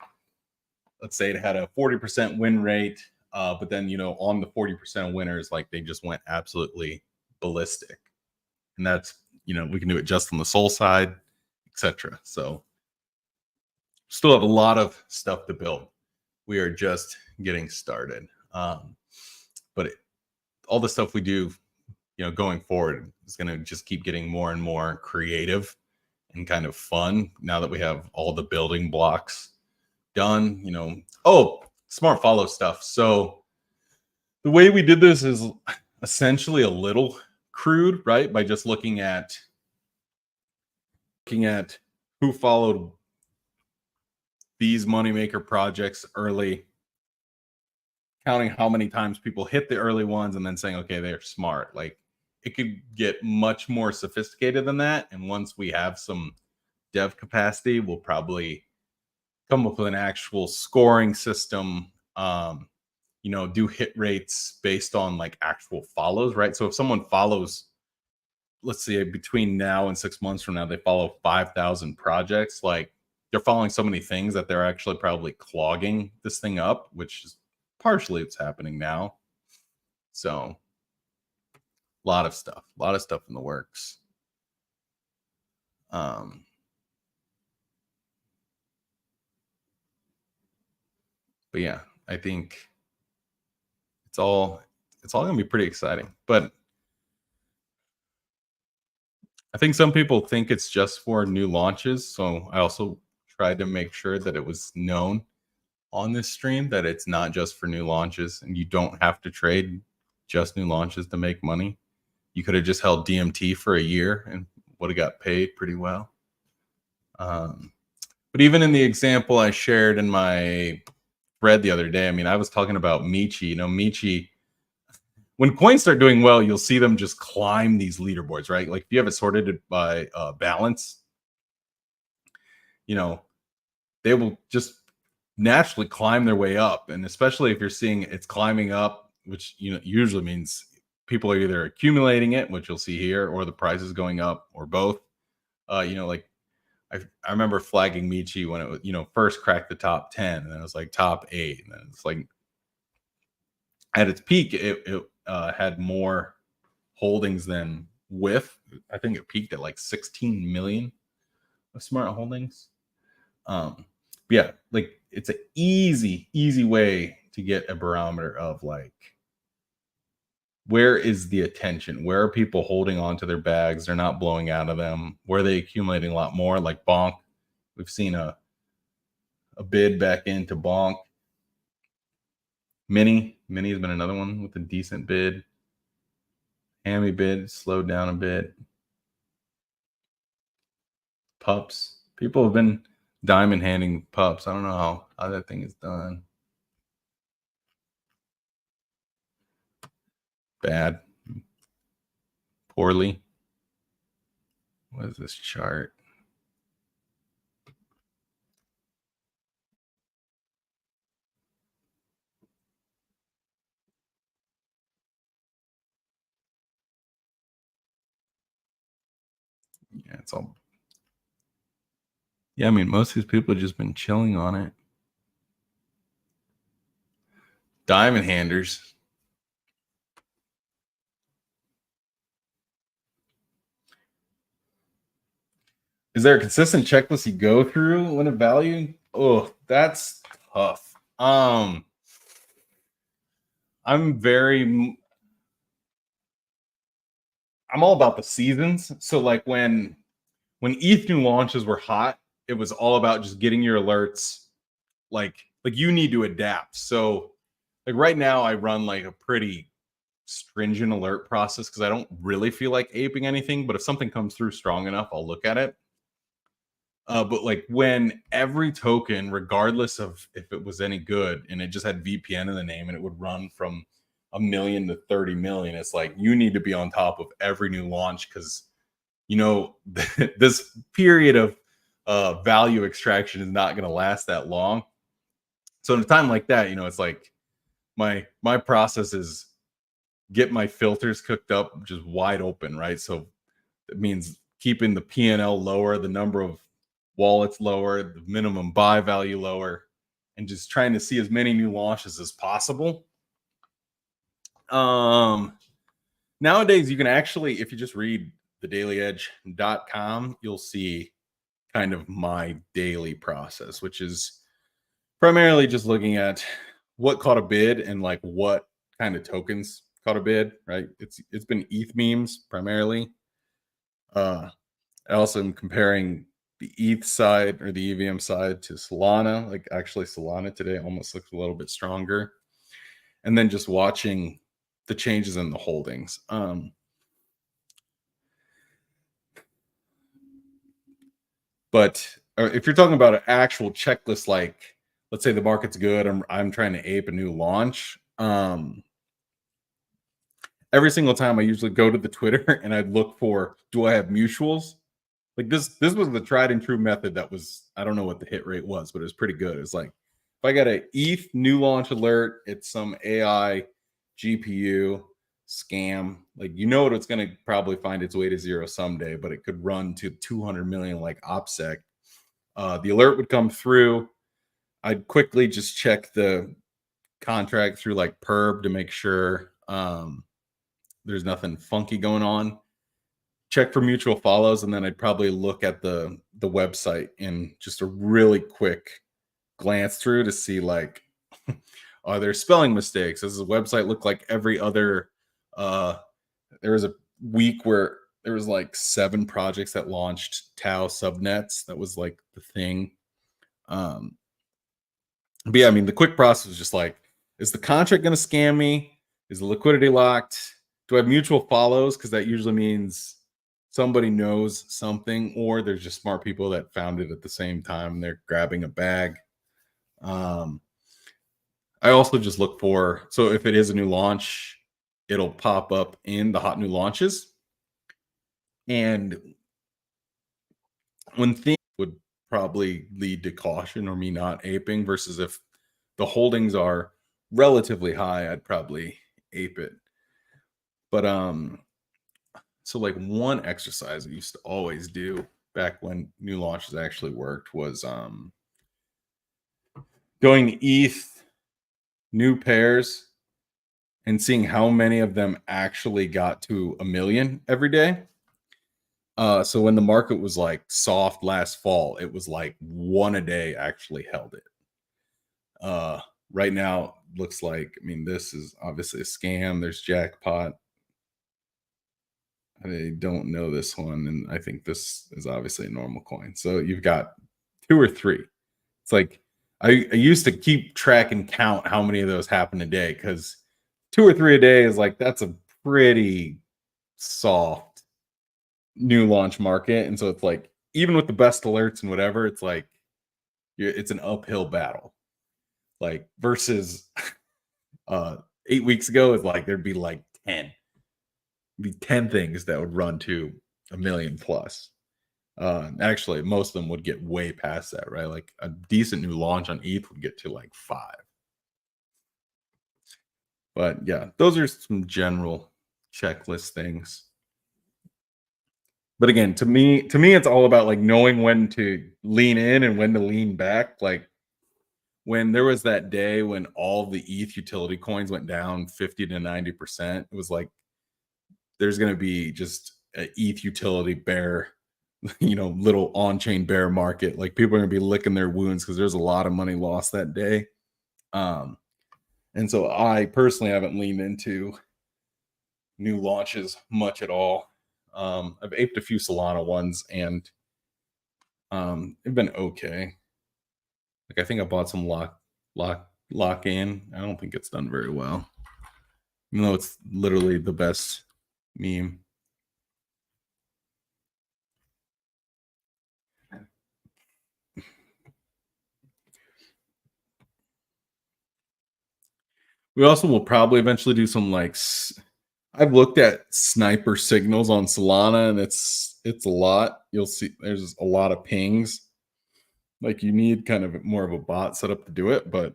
A: let's say it had a 40% win rate, but then, on the 40% of winners, like they just went absolutely ballistic. And that's, we can do it just on the soul side, etc. So still have a lot of stuff to build. We are just getting started. But all the stuff we do, going forward is going to just keep getting more and more creative and kind of fun now that we have all the building blocks done. Smart follow stuff. So the way we did this is essentially a little crude, right? By just looking at who followed these moneymaker projects early, counting how many times people hit the early ones, and then saying, okay, they're smart. Like it could get much more sophisticated than that. And once we have some dev capacity, we'll probably come up with an actual scoring system, do hit rates based on like actual follows, right? So if someone follows, let's say between now and 6 months from now, they follow 5,000 projects, like they're following so many things that they're actually probably clogging this thing up, which is partially what's happening now. So a lot of stuff in the works. But yeah, I think it's all going to be pretty exciting. But I think some people think it's just for new launches. So I also tried to make sure that it was known on this stream that it's not just for new launches, and you don't have to trade just new launches to make money. You could have just held DMT for a year and would have got paid pretty well. But even in the example I shared in my thread the other day. I mean, I was talking about Michi. You know, Michi, when coins start doing well, you'll see them just climb these leaderboards, right? Like if you have it sorted by balance, you know, they will just naturally climb their way up. And especially if you're seeing it's climbing up, which usually means people are either accumulating it, which you'll see here, or the price is going up, or both. Like I remember flagging Michi when it was, first cracked the top 10, and then it was like top 8, and then it's like at its peak, it had more holdings than with. I think it peaked at like 16 million of smart holdings. Yeah, like it's an easy way to get a barometer of like, where is the attention? Where are people holding on to their bags? They're not blowing out of them. Where are they accumulating a lot more? Like Bonk, we've seen a bid back into Bonk. Mini has been another one with a decent bid. Hammy bid slowed down a bit. Pups, people have been diamond handing pups. I don't know how that thing is done. Bad, poorly. What is this chart? Yeah, it's all. Yeah, I mean, most of these people have just been chilling on it. Diamond handers. Is there a consistent checklist you go through when evaluating? Oh, that's tough. I'm all about the seasons. So like when ETH new launches were hot, it was all about just getting your alerts. Like you need to adapt. So like right now I run like a pretty stringent alert process because I don't really feel like aping anything, but if something comes through strong enough, I'll look at it. But like when every token, regardless of if it was any good, and it just had VPN in the name and it would run from 1 million to 30 million, it's like you need to be on top of every new launch because this period of value extraction is not going to last that long. So in a time like that, it's like my process is get my filters cooked up just wide open, right? So it means keeping the PNL lower, the number of wallets lower, the minimum buy value lower, and just trying to see as many new launches as possible. Nowadays, you can actually, if you just read the dailyedge.com, you'll see kind of my daily process, which is primarily just looking at what caught a bid and like what kind of tokens caught a bid, right? It's been ETH memes primarily. I also am comparing the ETH side or the EVM side to Solana. Like actually Solana today almost looks a little bit stronger. And then just watching the changes in the holdings. But if you're talking about an actual checklist, like let's say the market's good, I'm trying to ape a new launch. Every single time I usually go to the Twitter and I'd look for, do I have mutuals? Like this was the tried and true method that was, I don't know what the hit rate was, but it was pretty good. It's like if I got a ETH new launch alert, it's some AI GPU scam. Like it's going to probably find its way to zero someday, but it could run to 200 million like OPSEC. The alert would come through. I'd quickly just check the contract through like Perb to make sure there's nothing funky going on. Check for mutual follows, and then I'd probably look at the website in just a really quick glance through to see like, are there spelling mistakes? Does the website look like every other? There was a week where there was like 7 projects that launched Tau subnets. That was like the thing. But yeah, I mean, the quick process was just like, is the contract going to scam me? Is the liquidity locked? Do I have mutual follows? Because that usually means somebody knows something, or there's just smart people that found it at the same time. They're grabbing a bag. I also just look for, so if it is a new launch, it'll pop up in the hot new launches. And when things would probably lead to caution or me not aping versus if the holdings are relatively high, I'd probably ape it. But so like one exercise I used to always do back when new launches actually worked was going to ETH new pairs and seeing how many of them actually got to a million every day. So when the market was like soft last fall, it was like one a day actually held it. Right now, looks like, I mean, this is obviously a scam. There's jackpot. I don't know this one, and I think this is obviously a normal coin. So you've got two or three. It's like I used to keep track and count how many of those happen a day because two or three a day is like that's a pretty soft new launch market. And so it's like even with the best alerts and whatever, it's like it's an uphill battle. Like versus 8 weeks ago, is like there'd be like 10. Be 10 things that would run to a million plus. Actually, most of them would get way past that, right? Like a decent new launch on ETH would get to like 5. But yeah, those are some general checklist things. But again, to me, it's all about like knowing when to lean in and when to lean back. Like when there was that day when all the ETH utility coins went down 50 to 90%, it was like there's going to be just an ETH utility bear, little on-chain bear market. Like people are going to be licking their wounds because there's a lot of money lost that day. And so I personally haven't leaned into new launches much at all. I've aped a few Solana ones and they've been okay. Like I think I bought some lock in. I don't think it's done very well, even though it's literally the best meme. We also will probably eventually do some like I've looked at sniper signals on Solana and it's a lot. You'll see there's a lot of pings. Like you need kind of more of a bot set up to do it, but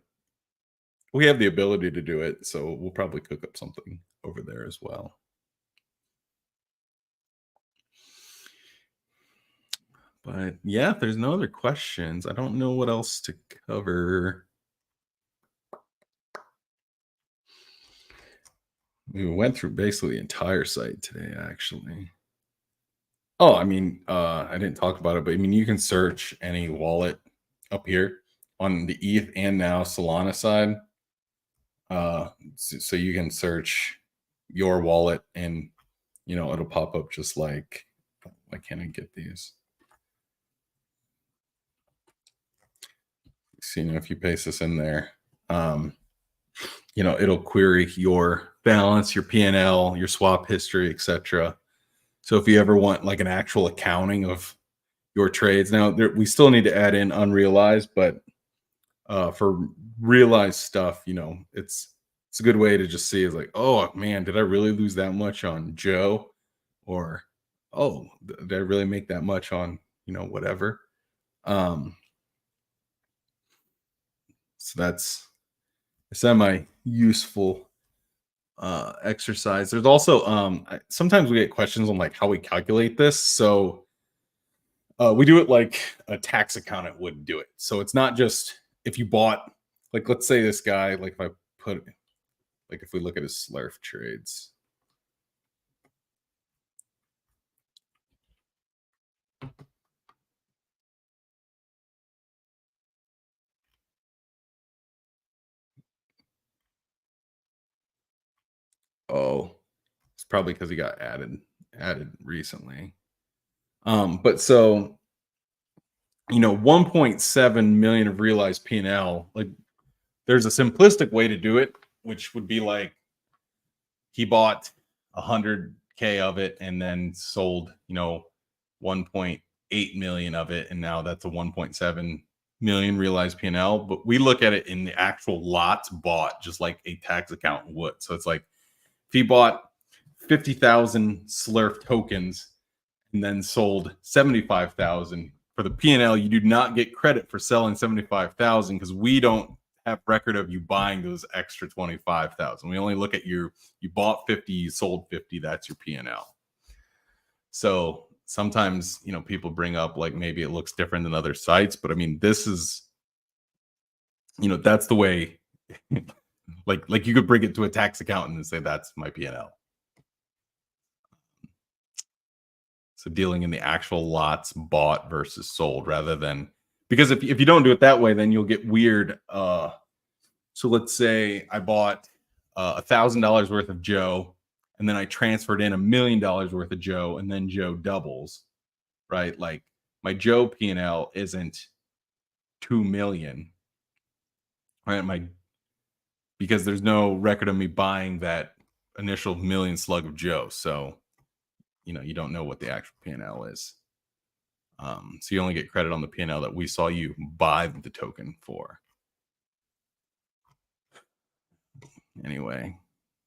A: we have the ability to do it, so we'll probably cook up something over there as well. But yeah, if there's no other questions, I don't know what else to cover. We went through basically the entire site today, actually. Oh, I mean, I didn't talk about it, but I mean, you can search any wallet up here on the ETH and now Solana side. So you can search your wallet and, it'll pop up just like, why can't I get these? So, if you paste this in there, it'll query your balance, your P&L, your swap history, etc. So if you ever want like an actual accounting of your trades, now we still need to add in unrealized, but for realized stuff, it's a good way to just see is like, oh man, did I really lose that much on Joe? Or oh, did I really make that much on whatever? So that's a semi useful exercise. There's also sometimes we get questions on like how we calculate this. So we do it like a tax accountant would do it. So it's not just if you bought, like let's say this guy, like if I put, like if we look at his Slurf trades. Oh, it's probably because he got added recently. But so 1.7 million of realized P&L, like there's a simplistic way to do it, which would be like he bought 100K of it and then sold 1.8 million of it, and now that's a 1.7 million realized P&L, but we look at it in the actual lots bought, just like a tax accountant would. So it's like if he bought 50,000 Slurf tokens and then sold 75,000 for the P&L, you do not get credit for selling 75,000 because we don't have record of you buying those extra 25,000. We only look at you bought 50, you sold 50, that's your P&L. So sometimes, people bring up like maybe it looks different than other sites, but I mean, this is, that's the way, like you could bring it to a tax accountant and say, that's my P&L. So dealing in the actual lots bought versus sold rather than, because if you don't do it that way, then you'll get weird. So let's say I bought $1,000 worth of Joe, and then I transferred in $1 million worth of Joe, and then Joe doubles, right? Like my Joe P&L isn't 2 million, right? Because there's no record of me buying that initial million slug of Joe. So, you don't know what the actual P&L is. So you only get credit on the P&L that we saw you buy the token for. Anyway,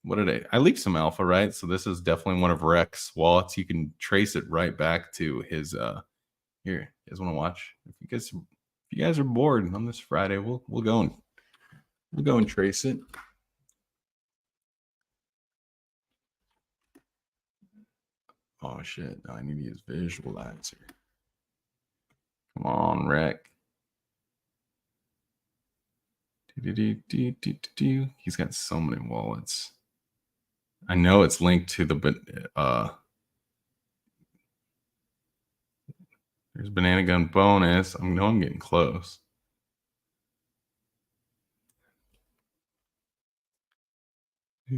A: what did I leaked some alpha, right? So this is definitely one of Rex's wallets. You can trace it right back to his here. You guys want to watch? If you guys are bored on this Friday, we'll go and trace it. Oh shit, I need to use visualizer. Come on, Rec. He's got so many wallets. I know it's linked to the there's banana gun bonus. I know I'm getting close. I'm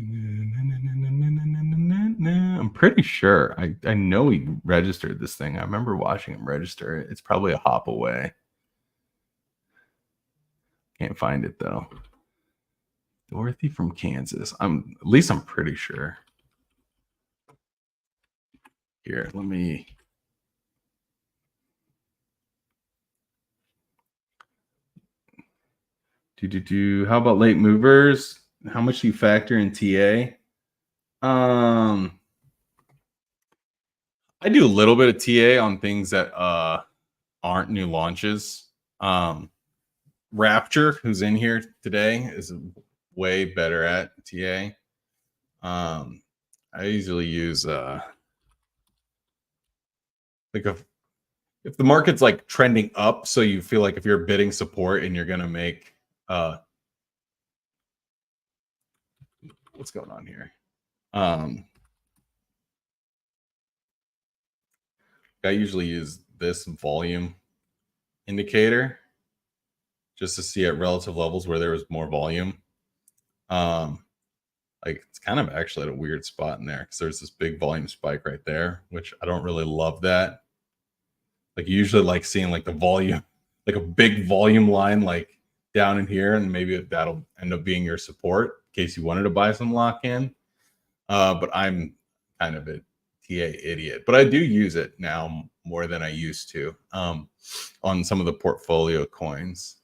A: pretty sure. I know he registered this thing. I remember watching him register it. It's probably a hop away. Can't find it though. Dorothy from Kansas. At least I'm pretty sure. Here, let me. How about late movers? How much do you factor in TA? I do a little bit of TA on things that aren't new launches. Rapture, who's in here today, is way better at TA. I usually use like if the market's like trending up, so you feel like if you're bidding support and you're gonna make what's going on here? I usually use this volume indicator just to see at relative levels where there was more volume. Like it's kind of actually at a weird spot in there because there's this big volume spike right there, which I don't really love that. Like usually like seeing like the volume, like a big volume line like down in here, and maybe that'll end up being your support in case you wanted to buy some lock in. But I'm kind of a TA idiot, but I do use it now more than I used to on some of the portfolio coins.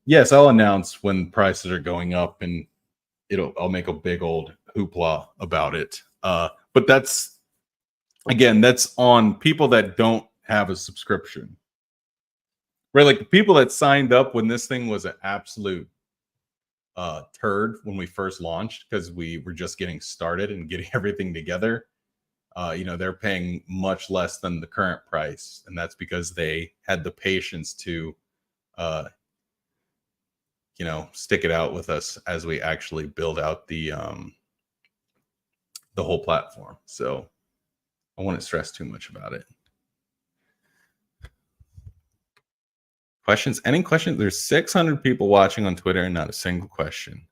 A: Yes, I'll announce when prices are going up, and I'll make a big old hoopla about it. But that's on people that don't have a subscription, right? Like the people that signed up when this thing was an absolute turd when we first launched because we were just getting started and getting everything together. They're paying much less than the current price, and that's because they had the patience to stick it out with us as we actually build out the whole platform. So I wouldn't stress too much about it. Questions? Any questions? There's 600 people watching on Twitter and not a single question.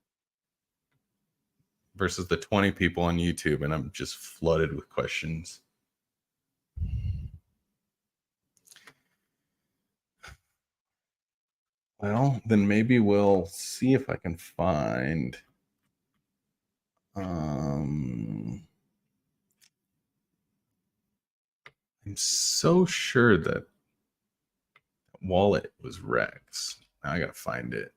A: Versus the 20 people on YouTube, and I'm just flooded with questions. Well, then maybe we'll see if I can find I'm so sure that wallet was Rex? Now I gotta find it.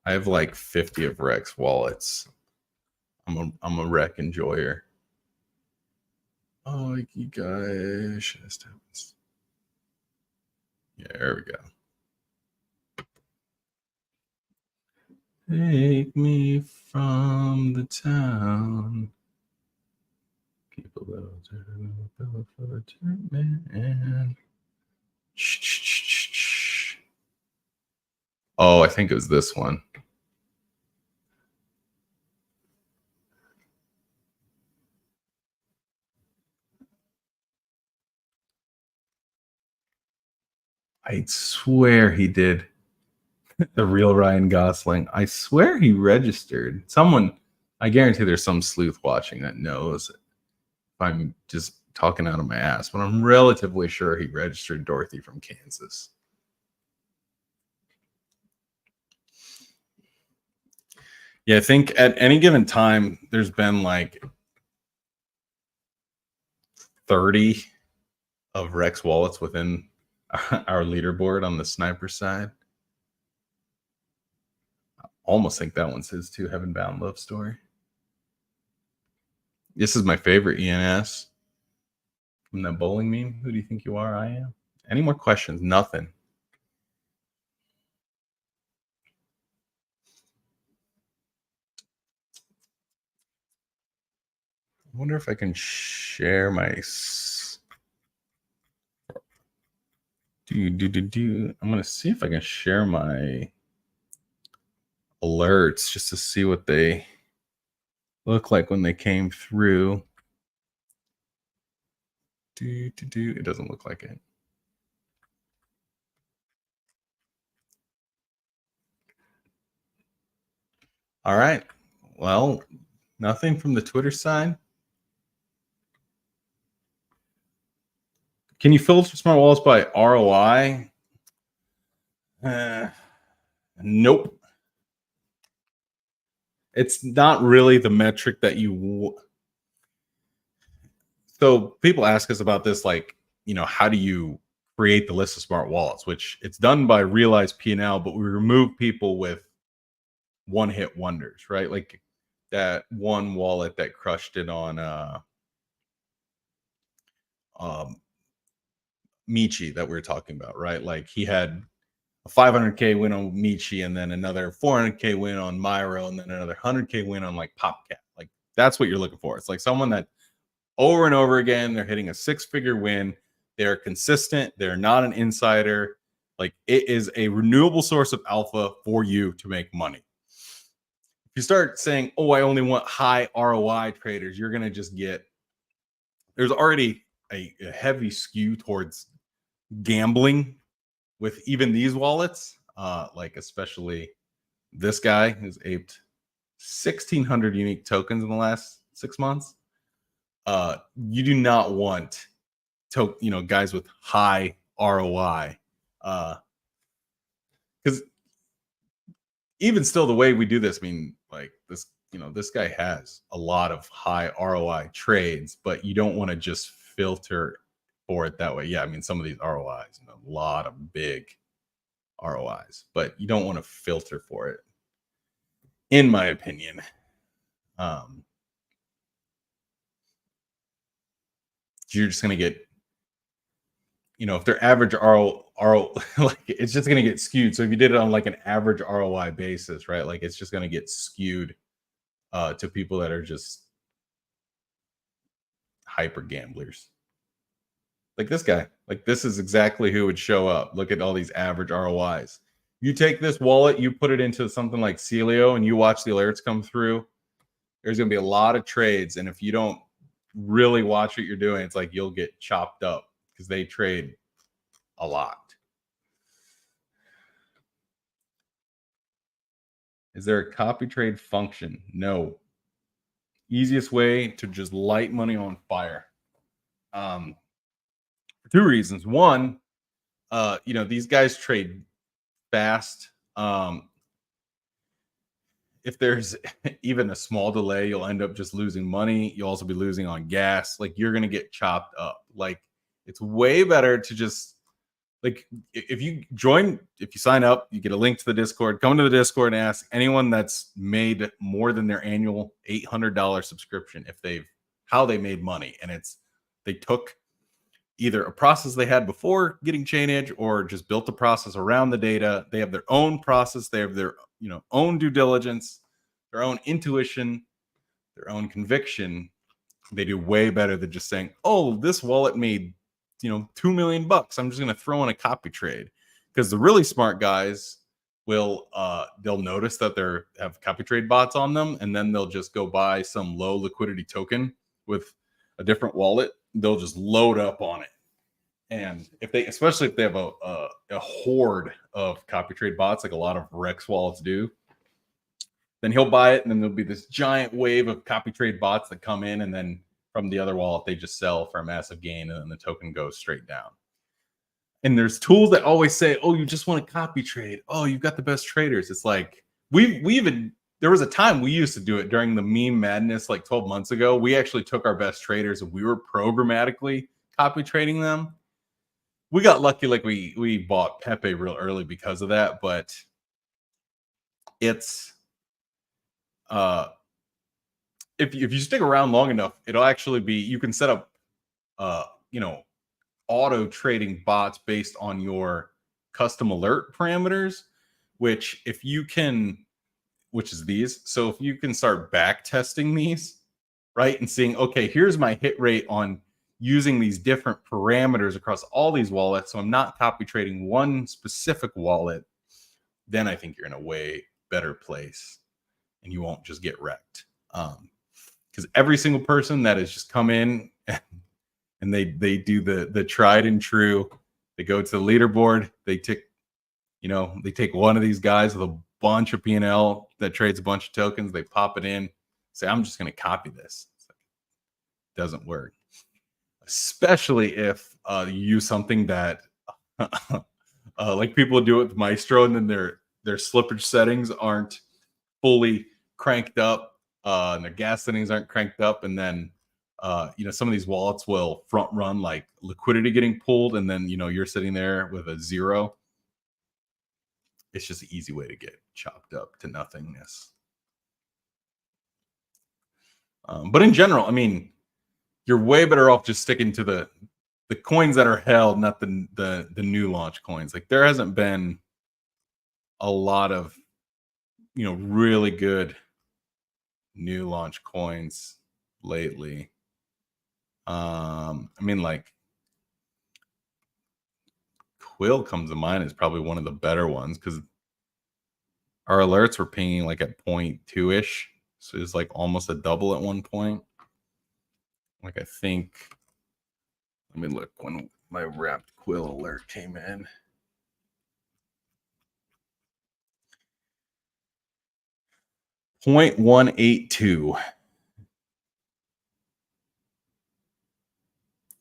A: I have like 50 of Rex wallets. I'm a Rec enjoyer. Oh, you guys, this happens. Yeah, there we go. Take me from the town. People that'll turn for the man. Oh, I think it was this one. I swear he did. The real Ryan Gosling. I swear he registered. Someone, I guarantee there's some sleuth watching that knows if I'm just talking out of my ass, but I'm relatively sure he registered Dorothy from Kansas. Yeah, I think at any given time, there's been like 30 of Rex wallets within our leaderboard on the sniper side. I almost think that one's his too, Heaven Bound Love Story. This is my favorite ENS from that bowling meme. Who do you think you are? I am. Any more questions? Nothing. I wonder if I can share my I'm gonna see if I can share my alerts just to see what they look like when they came through. It doesn't look like it. All right. Well, nothing from the Twitter side. Can you filter smart wallets by ROI? Nope. It's not really the metric that you. So people ask us about this, like, how do you create the list of smart wallets? Which it's done by Realize P&L, but we remove people with one-hit wonders, right? Like that one wallet that crushed it on Michi that we were talking about, right? Like he had a 500K win on Michi and then another 400K win on Myro and then another 100K win on like PopCat. Like that's what you're looking for. It's like someone that over and over again, they're hitting a six-figure win. They're consistent. They're not an insider. Like it is a renewable source of alpha for you to make money. If you start saying, oh, I only want high ROI traders, you're going to just get, there's already a heavy skew towards gambling with even these wallets, like especially this guy who's aped 1,600 unique tokens in the last 6 months. You do not want guys with high ROI, because even still, the way we do this, I mean, like this, this guy has a lot of high ROI trades, but you don't want to just filter for it that way. Yeah, I mean, some of these ROIs, a lot of big ROIs, but you don't want to filter for it, in my opinion. You're just going to get, if their average RO, like it's just going to get skewed. So if you did it on like an average ROI basis, right, like it's just going to get skewed to people that are just hyper gamblers. Like this guy, like this is exactly who would show up. Look at all these average ROIs. You take this wallet, you put it into something like Celio, and you watch the alerts come through. There's going to be a lot of trades, and if you don't really watch what you're doing, it's like you'll get chopped up because they trade a lot. Is there a copy trade function? No. Easiest way to just light money on fire. For two reasons. One, these guys trade fast. If there's even a small delay, you'll end up just losing money. You'll also be losing on gas. Like you're going to get chopped up. Like it's way better to just Like if you join, if you sign up, you get a link to the Discord. Come to the Discord and ask anyone that's made more than their annual $800 subscription if they've how they made money, and it's they took either a process they had before getting chainEDGE or just built a process around the data. They have their own process. They have their own due diligence, their own intuition, their own conviction. They do way better than just saying, "Oh, this wallet made $2 million. I'm just going to throw in a copy trade." Because the really smart guys will they'll notice that they have copy trade bots on them, and then they'll just go buy some low liquidity token with a different wallet. They'll just load up on it. And especially if they have a horde of copy trade bots, like a lot of Rex wallets do, then he'll buy it, and then there'll be this giant wave of copy trade bots that come in, and then from the other wallet they just sell for a massive gain, and then the token goes straight down. And there's tools that always say, "Oh, you just want to copy trade. Oh, you've got the best traders." It's like we even there was a time we used to do it during the meme madness, like 12 months ago. We actually took our best traders and we were programmatically copy trading them. We got lucky, like we bought Pepe real early because of that, but it's if you stick around long enough, it'll actually be you can set up auto trading bots based on your custom alert parameters, which is these. So if you can start back testing these, right, and seeing, okay, here's my hit rate on using these different parameters across all these wallets, so I'm not copy trading one specific wallet, then I think you're in a way better place and you won't just get wrecked. Because every single person that has just come in and they do the tried and true, they go to the leaderboard, they take one of these guys with a bunch of P&L that trades a bunch of tokens, they pop it in, say, I'm just going to copy this. It doesn't work. Especially if you use something that like people do it with Maestro, and then their slippage settings aren't fully cranked up, and their gas settings aren't cranked up, and then some of these wallets will front run like liquidity getting pulled, and then you're sitting there with a zero. It's just an easy way to get chopped up to nothingness. But in general, I mean, you're way better off just sticking to the coins that are held, not the new launch coins. Like there hasn't been a lot of really good new launch coins lately. I mean, like Quill comes to mind as probably one of the better ones because our alerts were pinging like at 0.2-ish. So it's like almost a double at one point. Like I think, let me look when my wrapped Quill alert came in. .182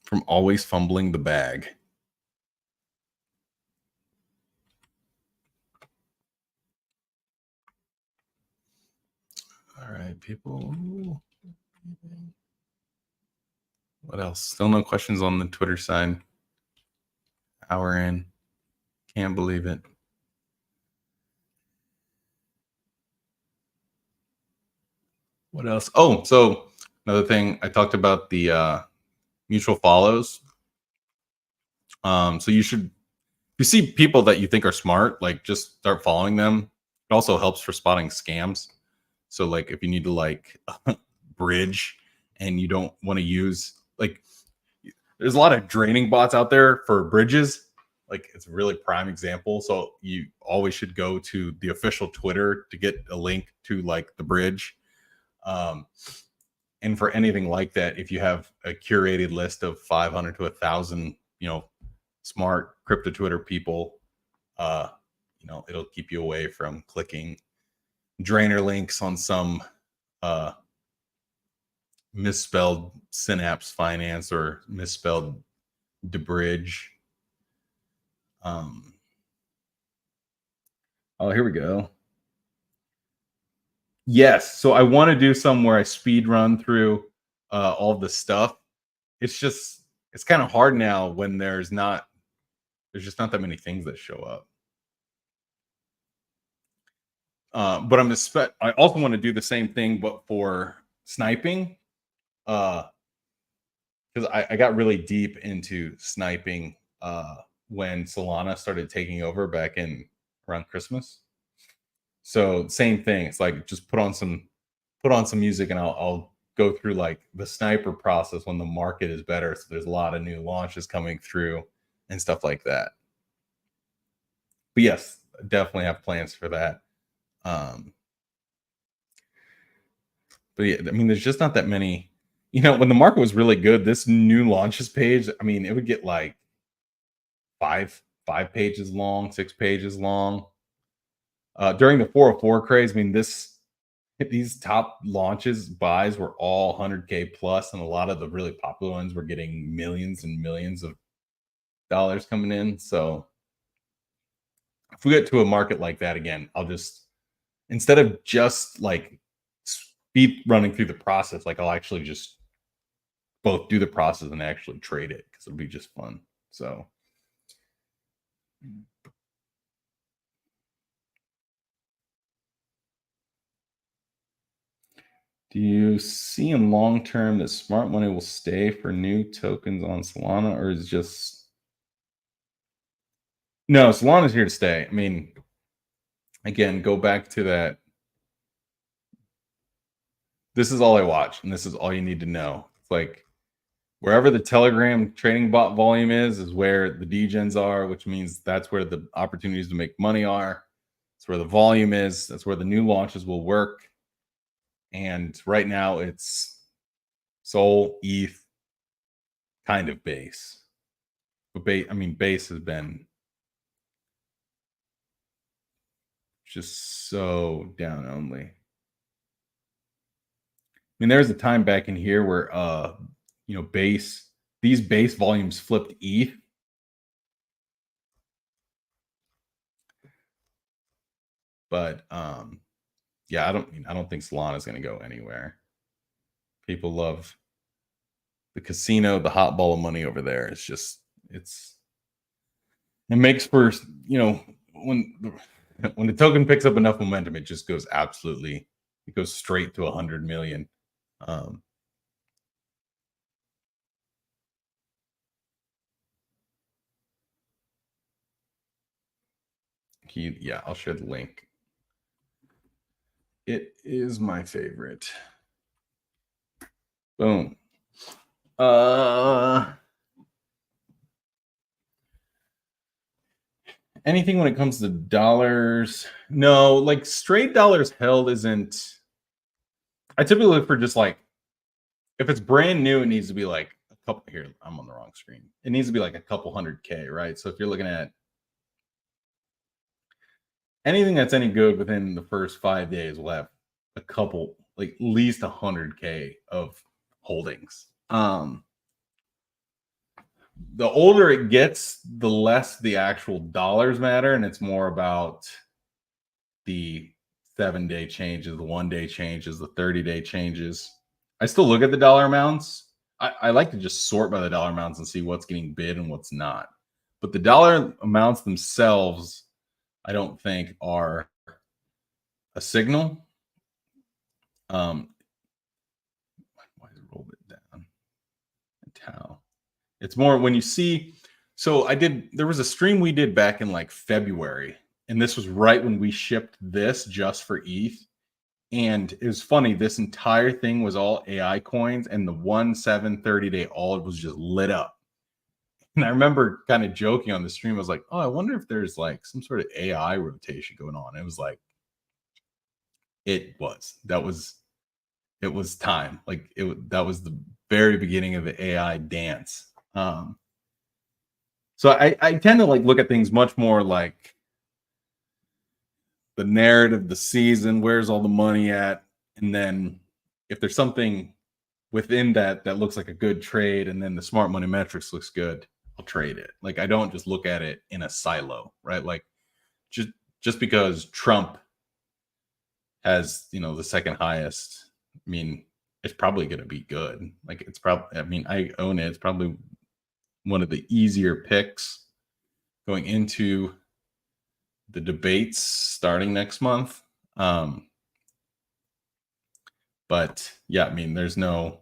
A: from always fumbling the bag. All right, people. What else? Still no questions on the Twitter side. Hour in. Can't believe it. What else? Oh, so another thing I talked about the mutual follows. So you should, if you see people that you think are smart, like just start following them. It also helps for spotting scams. So like if you need to like bridge and you don't want to use, like there's a lot of draining bots out there for bridges. Like it's a really prime example. So you always should go to the official Twitter to get a link to like the bridge. And for anything like that, if you have a curated list of 500 to 1,000, smart crypto Twitter people, it'll keep you away from clicking drainer links on some misspelled Synapse Finance or misspelled DeBridge. Oh, here we go. Yes, so I want to do some where I speed run through all the stuff. It's kind of hard now when there's not There's just not that many things that show up. But I also want to do the same thing, but for sniping. Uh, because I got really deep into sniping when Solana started taking over back in around Christmas. So same thing. It's like just put on some music and I'll go through like the sniper process when the market is better. So there's a lot of new launches coming through and stuff like that. But yes, definitely have plans for that. Um, but yeah, I mean, there's just not that many. You know, when the market was really good, this new launches page, I mean, it would get like five pages long, 6 pages long. During the 404 craze, I mean, these top launches buys were all 100K plus, and a lot of the really popular ones were getting millions and millions of dollars coming in. So if we get to a market like that again, I'll just, instead of just like speed running through the process, like I'll actually just both do the process and actually trade it because it'll be just fun. So do you see in long term that smart money will stay for new tokens on Solana, or is just no? Solana's here to stay. I mean, again, go back to that. This is all I watch, and this is all you need to know. It's like wherever the Telegram trading bot volume is where the degens are, which means that's where the opportunities to make money are. That's where the volume is. That's where the new launches will work. And right now, it's Sol, ETH, kind of base. But base has been just so down only. I mean, there's a time back in here where these base volumes flipped ETH. But yeah, I don't think Solana is going to go anywhere. People love the casino, the hot ball of money over there. It makes for, when the token picks up enough momentum, it just goes it goes straight to 100 million. Yeah, I'll share the link. It is my favorite. Boom. Anything when it comes to dollars? No, like straight dollars held isn't. I typically look for just like, if it's brand new, it needs to be like a couple. Here, I'm on the wrong screen. It needs to be like a couple 100K, right? So if you're looking at anything that's any good within the first 5 days, will have a couple, like at least 100K of holdings. The older it gets, the less the actual dollars matter, and it's more about the 7-day changes, the 1-day changes, the 30-day changes. I still look at the dollar amounts. I like to just sort by the dollar amounts and see what's getting bid and what's not. But the dollar amounts themselves, I don't think are a signal. Why did it roll it down? Tau. It's more when you see. So there was a stream we did back in like February, and this was right when we shipped this just for ETH. And it was funny, this entire thing was all AI coins, and the 1-7-30-day alt was just lit up. And I remember kind of joking on the stream. I was like, oh, I wonder if there's like some sort of AI rotation going on. It was like, it was time. Like that was the very beginning of the AI dance. So I tend to like look at things much more like the narrative, the season, where's all the money at, and then if there's something within that looks like a good trade, and then the smart money metrics looks good, I'll trade it. Like I don't just look at it in a silo, right? Like just because Trump has the second highest, I mean, it's probably going to be good. Like it's probably, I mean, I own it. It's probably one of the easier picks going into the debates starting next month. But yeah, I mean, there's no,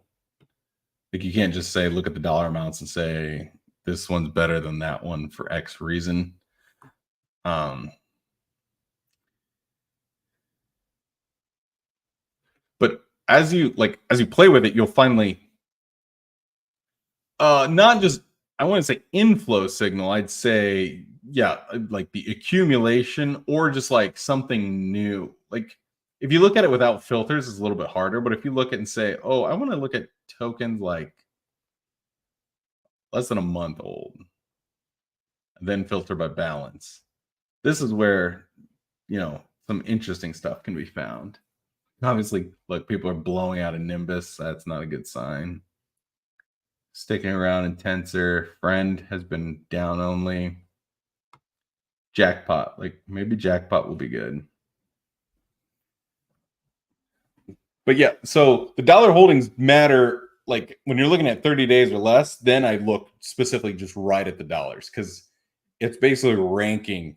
A: like, you can't just say, look at the dollar amounts and say this one's better than that one for X reason. Um, but as you play with it, you'll finally not just, I wouldn't say inflow signal. I'd say, yeah, like the accumulation or just like something new. Like if you look at it without filters, it's a little bit harder. But if you look at and say, oh, I want to look at tokens like less than a month old, and then filter by balance. This is where, some interesting stuff can be found. Obviously, like people are blowing out a Nimbus. That's not a good sign. Sticking around in Tensor. Friend has been down only. Jackpot. Like maybe Jackpot will be good. But yeah, so the dollar holdings matter. Like when you're looking at 30 days or less, then I look specifically just right at the dollars because it's basically ranking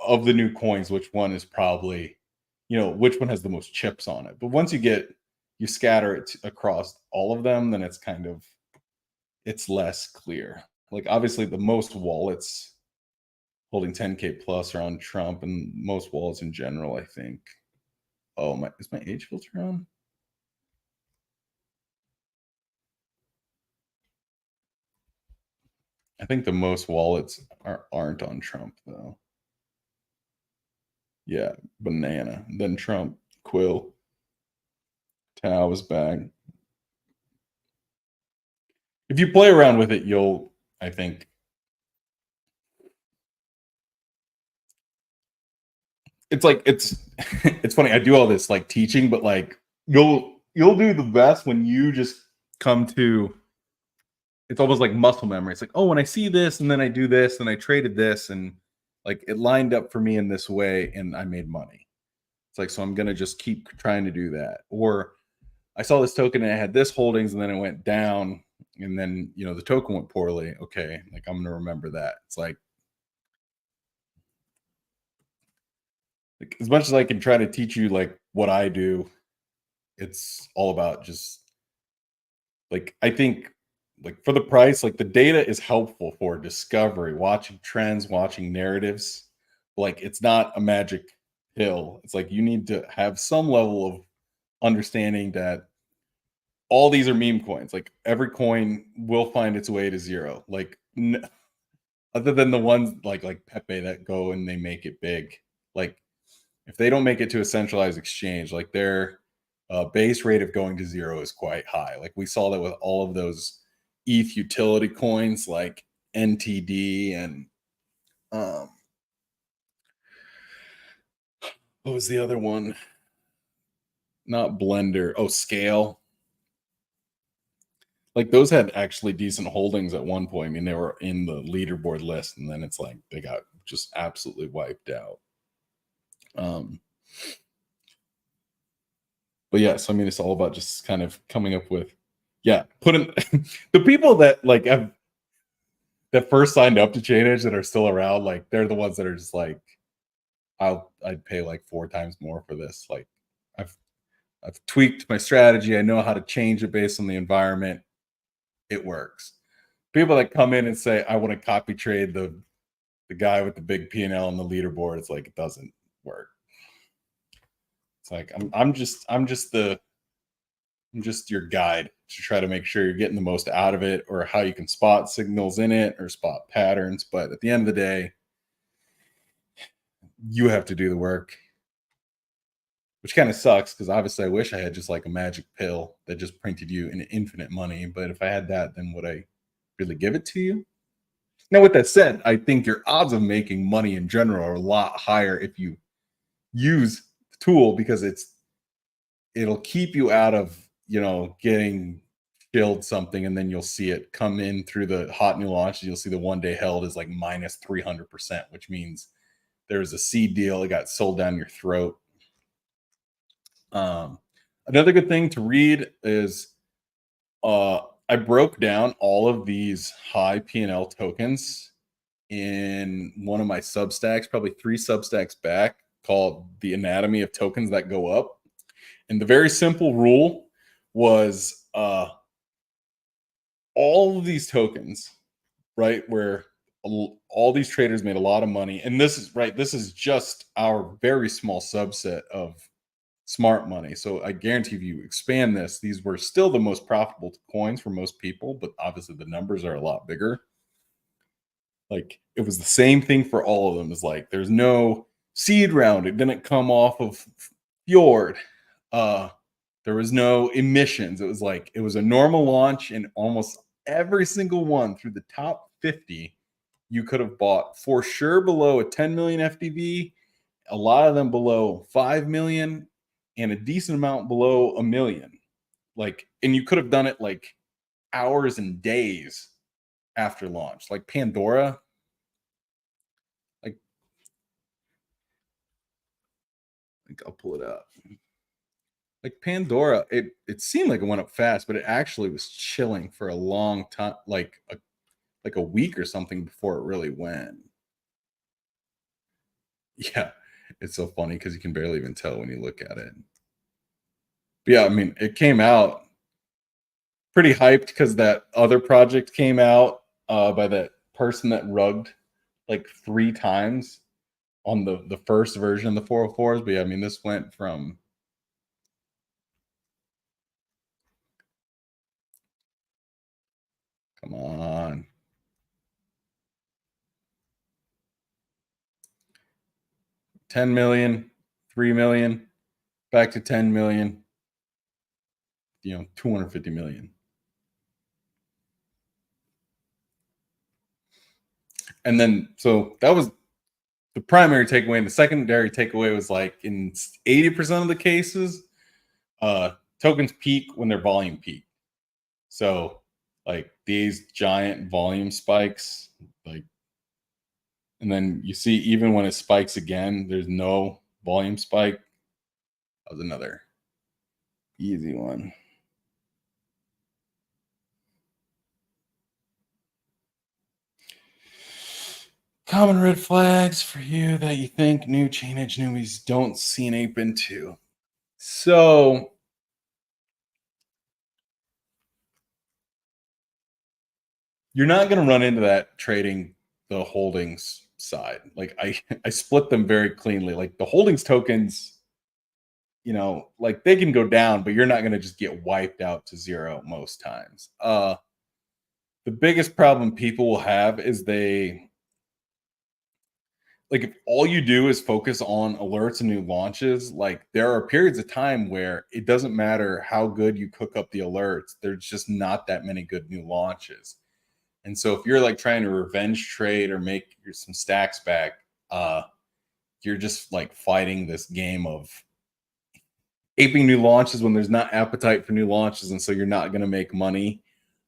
A: of the new coins, which one is probably, which one has the most chips on it. But once you scatter it across all of them, then it's less clear. Like obviously the most wallets holding 10K plus are on Trump, and most wallets in general, I think. Oh, is my age filter on? I think the most wallets aren't on Trump though. Yeah, banana. Then Trump, Quill, Tao is back. If you play around with it, I think it's like it's funny. I do all this like teaching, but like you'll do the best when you just come to, it's almost like muscle memory. It's like, oh, when I see this and then I do this and I traded this and like it lined up for me in this way and I made money. It's like, so I'm gonna just keep trying to do that. Or I saw this token and it had this holdings and then it went down and then the token went poorly. Okay, like I'm gonna remember that. It's like as much as I can try to teach you like what I do, it's all about just like, I think like for the price, like the data is helpful for discovery, watching trends, watching narratives. Like it's not a magic pill. It's like you need to have some level of understanding that all these are meme coins. Like every coin will find its way to zero. Like other than the ones like Pepe that go and they make it big. Like if they don't make it to a centralized exchange, like their base rate of going to zero is quite high. Like we saw that with all of those ETH utility coins like NTD and um, what was the other one? Not Blender. Oh, Scale. Like those had actually decent holdings at one point. I mean, they were in the leaderboard list, and then it's like they got just absolutely wiped out. Um, but yes, I mean, it's all about just kind of coming up with, yeah, putting the people that like have that first signed up to chainEDGE that are still around, like they're the ones that are just like, I'd pay like 4 times more for this. Like I've I've tweaked my strategy. I know how to change it based on the environment. It works. People that come in and say, I want to copy trade the guy with the big P&L on the leaderboard, it's like it doesn't work. It's like I'm just your guide to try to make sure you're getting the most out of it, or how you can spot signals in it or spot patterns. But at the end of the day, you have to do the work, which kind of sucks because obviously I wish I had just like a magic pill that just printed you an infinite money. But if I had that, then would I really give it to you? Now, with that said, I think your odds of making money in general are a lot higher if you use the tool because it'll keep you out of getting filled something and then you'll see it come in through the hot new launches. You'll see the 1 day held is like minus 300%, which means there's a seed deal. It got sold down your throat. Another good thing to read is I broke down all of these high P&L tokens in one of my Substacks, probably 3 Substacks back, called The Anatomy of Tokens That Go Up. And the very simple rule was all of these tokens, right, where all these traders made a lot of money. And this is right, this is just our very small subset of smart money. So I guarantee if you expand this, these were still the most profitable coins for most people, but obviously the numbers are a lot bigger. Like it was the same thing for all of them. It's like there's no seed round. It didn't come off of Fjord. Uh there was no emissions. It was like it was a normal launch, and almost every single one through the top 50 you could have bought for sure below a 10 million FDV, a lot of them below 5 million, and a decent amount below a million. Like, and you could have done it like hours and days after launch. Like Pandora, like, I'll pull it up. Like Pandora, it seemed like it went up fast, but it actually was chilling for a long time, like a week or something before it really went. Yeah, it's so funny because you can barely even tell when you look at it. But yeah, I mean, it came out pretty hyped because that other project came out by that person that rugged like 3 times on the first version of the 404s. But yeah, I mean, this went from come on. 10 million, 3 million, back to 10 million, 250 million. And then, so that was the primary takeaway. And the secondary takeaway was like in 80% of the cases, tokens peak when their volume peak. So, like these giant volume spikes, like, and then you see even when it spikes again, there's no volume spike. That was another easy one. Common red flags for you that you think new chainEDGE newbies don't see an ape into. So you're not going to run into that trading the holdings side. Like I split them very cleanly. Like the holdings tokens, like they can go down, but you're not going to just get wiped out to zero most times. The biggest problem people will have is if all you do is focus on alerts and new launches, like there are periods of time where it doesn't matter how good you cook up the alerts, there's just not that many good new launches. And so if you're like trying to revenge trade or make some stacks back, you're just like fighting this game of aping new launches when there's not appetite for new launches, and so you're not going to make money.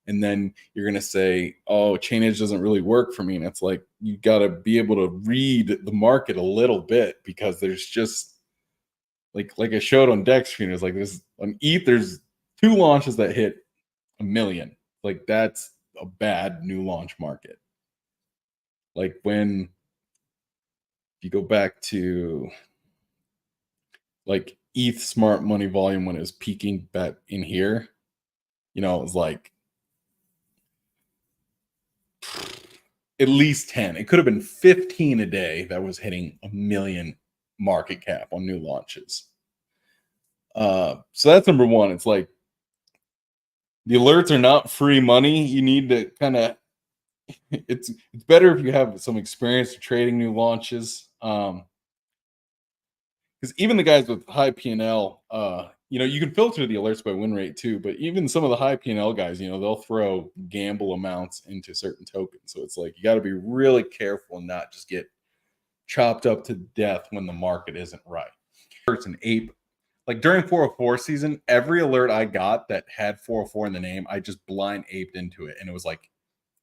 A: And then you're going to say, oh, chainEDGE doesn't really work for me. And it's like, you got to be able to read the market a little bit, because there's just like I showed on deck screen, it's like there's on ETH, there's 2 launches that hit a million. Like that's a bad new launch market. Like when you go back to like ETH smart money volume when it was peaking back in here, it was like at least 10. It could have been 15 a day that was hitting a million market cap on new launches. So that's number one. It's like the alerts are not free money. You need to kind of it's better if you have some experience trading new launches. Because even the guys with high P&L, you can filter the alerts by win rate too. But even some of the high P&L guys, they'll throw gamble amounts into certain tokens. So it's like you got to be really careful and not just get chopped up to death when the market isn't right. It's an ape. Like during 404 season, every alert I got that had 404 in the name, I just blind aped into it. And it was like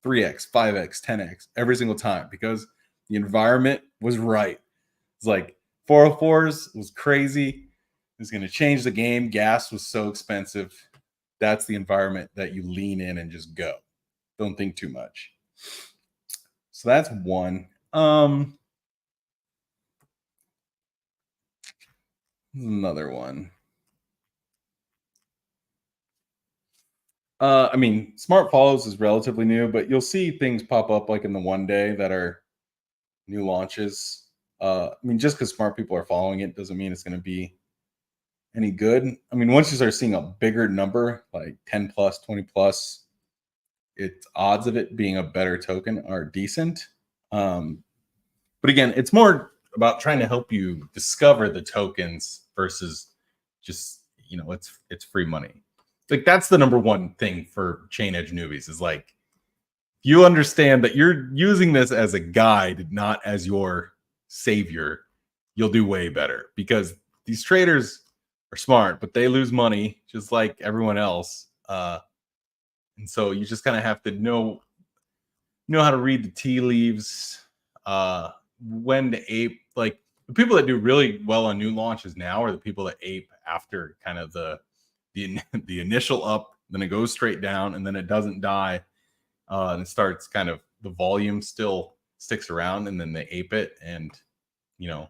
A: 3x, 5x, 10x every single time, because the environment was right. It's like 404s was crazy. It was going to change the game. Gas was so expensive. That's the environment that you lean in and just go. Don't think too much. So that's one. Another one. I mean, smart follows is relatively new, but you'll see things pop up like in the one day that are new launches. I mean, just because smart people are following it doesn't mean it's going to be any good. I mean, once you start seeing a bigger number, like 10 plus, 20 plus, its odds of it being a better token are decent. Um, but again, it's more about trying to help you discover the tokens versus just, it's free money. Like that's the number one thing for chainEDGE newbies is like you understand that you're using this as a guide, not as your savior, you'll do way better because these traders are smart, but they lose money just like everyone else. And so you just kind of have to know how to read the tea leaves, when to ape. Like the people that do really well on new launches now are the people that ape after kind of the initial up, then it goes straight down, and then it doesn't die, and it starts kind of the volume still sticks around, and then they ape it, and you know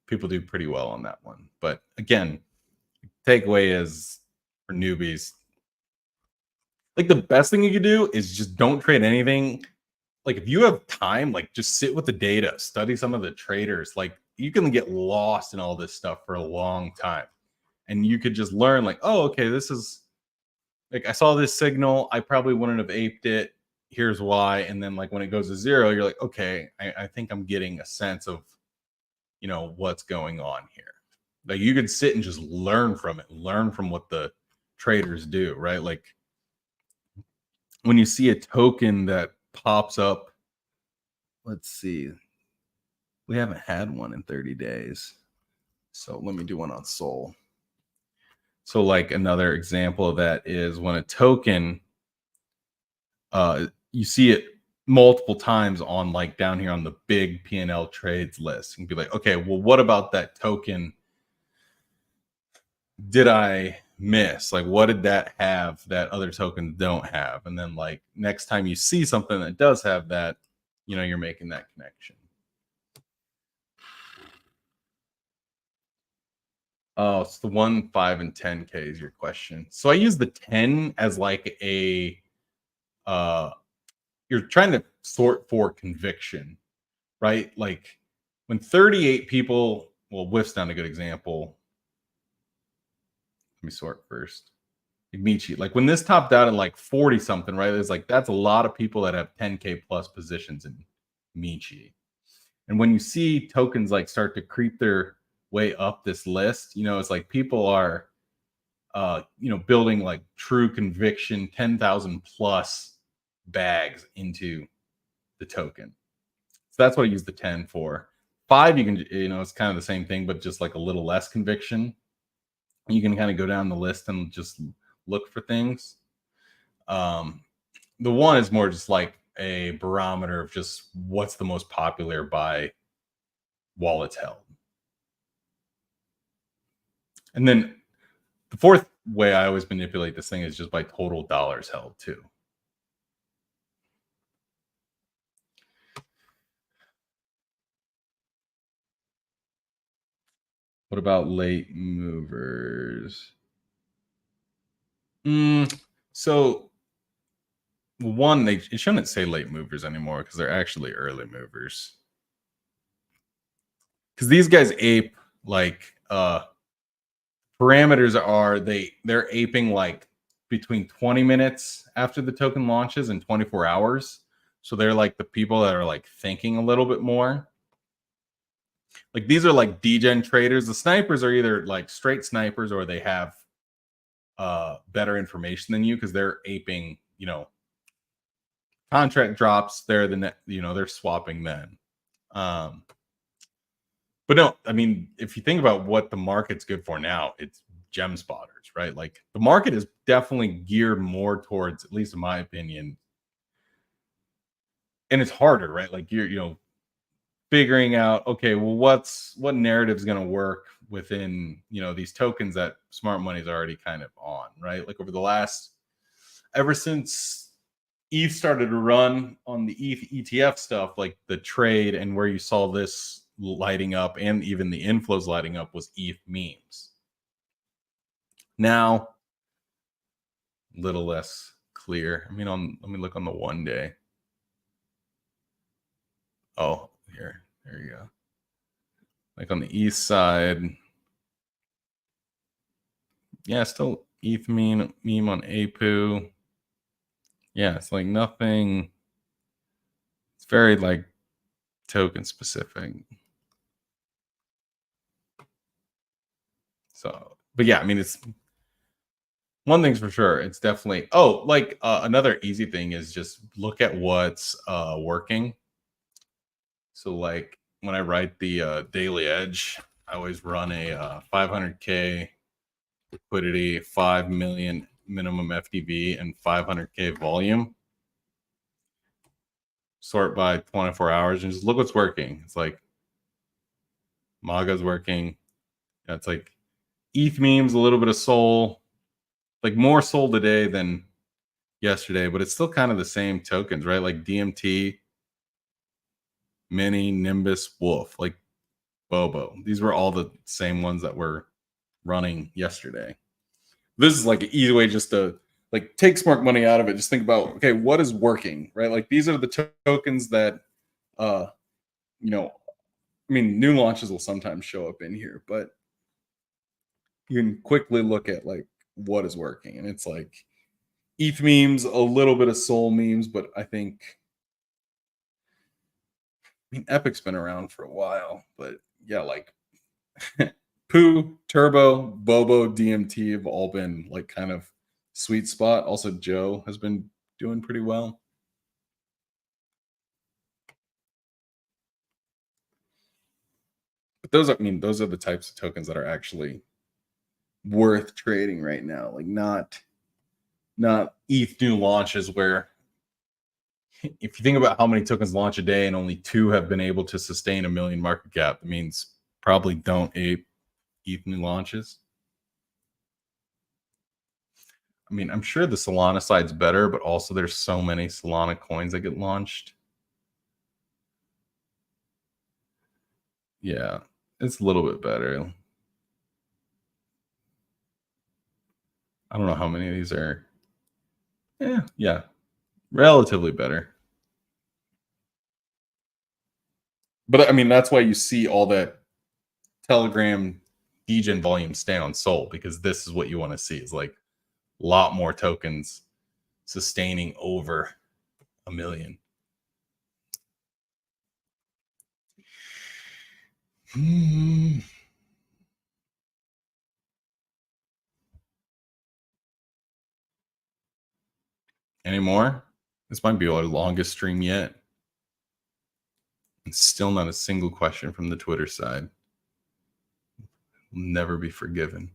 A: people do pretty well on that one. But again, takeaway is for newbies, like the best thing you could do is just don't trade anything. Like if you have time, like just sit with the data, study some of the traders. Like you can get lost in all this stuff for a long time, and you could just learn like, oh, okay, this is like I saw this signal, I probably wouldn't have aped it. Here's why. And then like when it goes to zero, you're like, okay, I think I'm getting a sense of what's going on here. Like you could sit and just learn from it, learn from what the traders do, right? Like when you see a token that pops up, let's see, we haven't had one in 30 days. So let me do one on Sol. So like another example of that is when a token, you see it multiple times on like down here on the big P&L trades list. You can be like, okay, well, what about that token did I miss? Like, what did that have that other tokens don't have? And then like next time you see something that does have that, you're making that connection. Oh, it's the 1, 5, and 10K is your question. So I use the 10 as like you're trying to sort for conviction, right? Like when 38 people, well, Whiff's not a good example. Let me sort first. Like Michi, like when this topped out at like 40 something, right? It's like that's a lot of people that have 10K plus positions in Michi. And when you see tokens like start to creep their way up this list, it's like people are building like true conviction 10,000 plus bags into the token. So that's what I use the 10 for. 5, you can, it's kind of the same thing, but just like a little less conviction. You can kind of go down the list and just look for things. The 1 is more just like a barometer of just what's the most popular by wallets held. And then the 4th way I always manipulate this thing is just by total dollars held too. What about late movers? So 1, it shouldn't say late movers anymore because they're actually early movers. Because these guys ape like parameters are they're aping like between 20 minutes after the token launches and 24 hours. So they're like the people that are like thinking a little bit more. Like these are like degen traders. The snipers are either like straight snipers or they have better information than you because they're aping, contract drops. They're swapping then. But no, I mean, if you think about what the market's good for now, it's gem spotters, right? Like the market is definitely geared more towards, at least in my opinion, and it's harder, right? Like you're figuring out, okay, well, what narrative is going to work within these tokens that smart money is already kind of on, right? Like over the last, ever since ETH started to run on the ETH ETF stuff, like the trade, and where you saw this lighting up and even the inflows lighting up was ETH memes. Now, little less clear. I mean, let me look on the 1 day. Oh, there you go. Like on the east side, yeah, still ETH meme on APU. Yeah, it's like nothing. It's very like token specific. So, but yeah, I mean, it's one thing's for sure. It's definitely like another easy thing is just look at what's working. So like when I write the daily edge, I always run a 500k liquidity, 5 million minimum FDV, and 500k volume. Sort by 24 hours and just look what's working. It's like MAGA's working. Yeah, it's like ETH memes, a little bit of Sol, like more Sol today than yesterday, but it's still kind of the same tokens, right? Like DMT, Mini, Nimbus, Wolf, like Bobo. These were all the same ones that were running yesterday. This is like an easy way just to like take smart money out of it. Just think about, okay, what is working, right? Like these are the tokens that, you know, I mean, new launches will sometimes show up in here, but you can quickly look at like what is working. And it's like ETH memes, a little bit of Sol memes, but I mean, Epic's been around for a while, but yeah, like Poo, Turbo, Bobo, DMT have all been like kind of sweet spot. Also, Joe has been doing pretty well. But those are the types of tokens that are actually worth trading right now. Like not ETH new launches where if you think about how many tokens launch a day and only 2 have been able to sustain 1 million market cap, that means probably don't ape ETH new launches. I mean, I'm sure the Solana side's better, but also there's so many Solana coins that get launched. Yeah, it's a little bit better. I don't know how many of these are. Yeah, relatively better. But I mean, that's why you see all that Telegram degen volume stay on Sol, because this is what you want to see is like a lot more tokens sustaining over 1 million. Any more? This might be our longest stream yet. And still not a single question from the Twitter side. Will never be forgiven.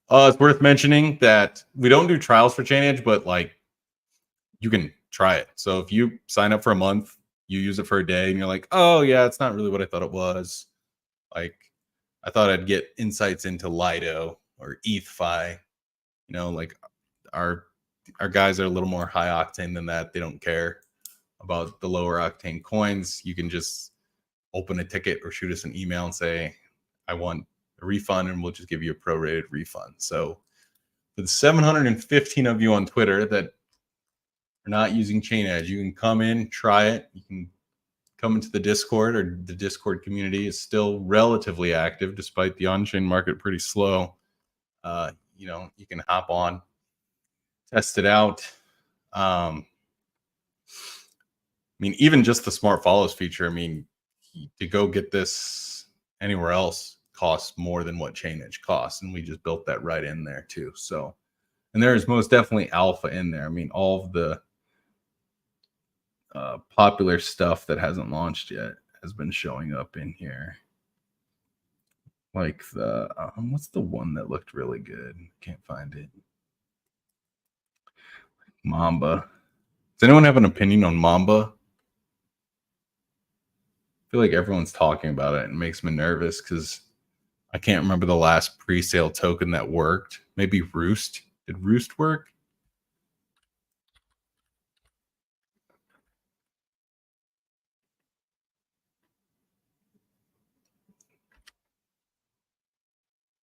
A: It's worth mentioning that we don't do trials for chainEDGE, but like you can try it. So if you sign up for a month, you use it for a day, and you're like, oh yeah, it's not really what I thought it was. Like I thought I'd get insights into Lido or ETHFi. You know, like our guys are a little more high octane than that. They don't care about the lower octane coins. You can just open a ticket or shoot us an email and say, I want a refund, and we'll just give you a prorated refund. So for the 715 of you on Twitter that are not using chainEDGE, you can come in, try it. You can come into the Discord, or the Discord community is still relatively active despite the on-chain market pretty slow. You know, you can hop on, test it out. I mean, even just the smart follows feature, I mean, to go get this anywhere else costs more than what chainEDGE costs. And we just built that right in there too. So, and there is most definitely alpha in there. I mean, all of the popular stuff that hasn't launched yet has been showing up in here. Like the, what's the one that looked really good? Can't find it. Mamba. Does anyone have an opinion on Mamba? I feel like everyone's talking about it and it makes me nervous because I can't remember the last pre-sale token that worked. Maybe Roost. Did Roost work?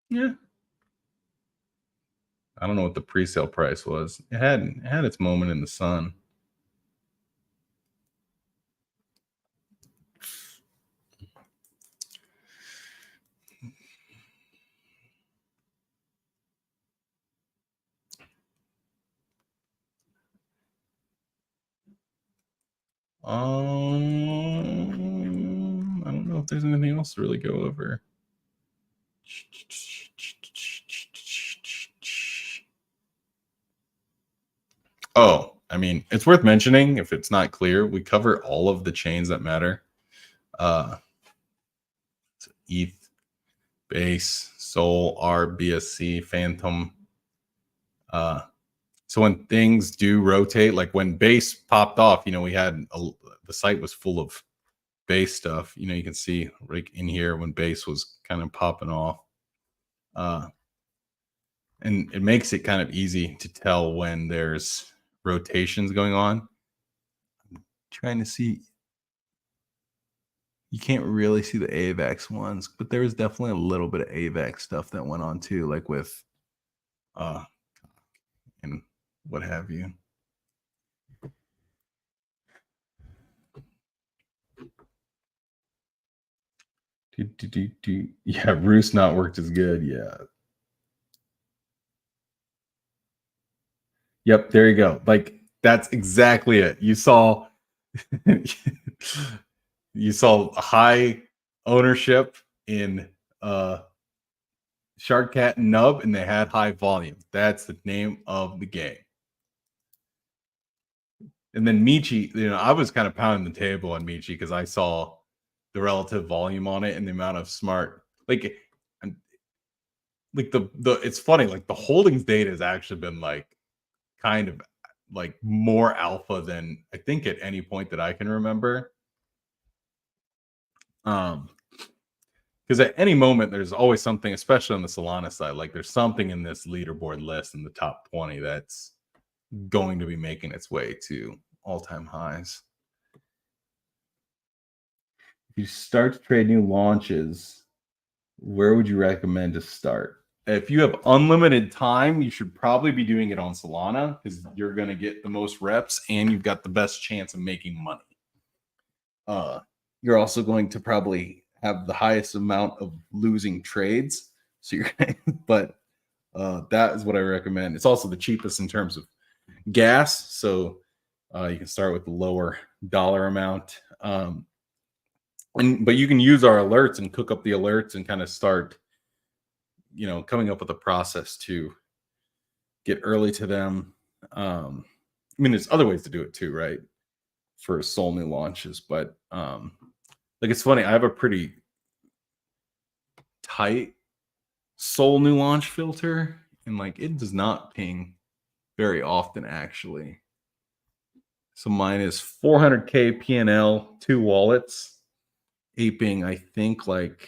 A: Yeah. I don't know what the pre-sale price was. It had its moment in the sun. I don't know if there's anything else to really go over. Oh, I mean, it's worth mentioning if it's not clear, we cover all of the chains that matter. ETH, Base, Sol, R, BSC, Phantom. So when things do rotate, like when Base popped off, we had the site was full of Base stuff. You can see right in here when Base was kind of popping off. And it makes it kind of easy to tell when there's rotations going on. I'm trying to see. You can't really see the AVAX ones, but there was definitely a little bit of AVAX stuff that went on too, like with and what have you. Yeah, Roost not worked as good. Yeah. Yep, there you go. Like that's exactly it. You saw you saw high ownership in Shark Cat and Nub, and they had high volume. That's the name of the game. And then Michi, I was kind of pounding the table on Michi because I saw the relative volume on it and the amount of smart, like the it's funny, like the holdings data has actually been like kind of like more alpha than I think at any point that I can remember. Because at any moment there's always something, especially on the Solana side, like there's something in this leaderboard list in the top 20 that's going to be making its way to all-time highs. If you start to trade new launches, where would you recommend to start? If you have unlimited time, you should probably be doing it on Solana because you're going to get the most reps and you've got the best chance of making money. You're also going to probably have the highest amount of losing trades. So you're, but that is what I recommend. It's also the cheapest in terms of gas, so you can start with the lower dollar amount. But you can use our alerts and cook up the alerts and kind of start, coming up with a process to get early to them. I mean, there's other ways to do it too, right? For Sol new launches, but like it's funny. I have a pretty tight Sol new launch filter, and like it does not ping very often actually. So mine is 400K PNL, 2 wallets, aping I think like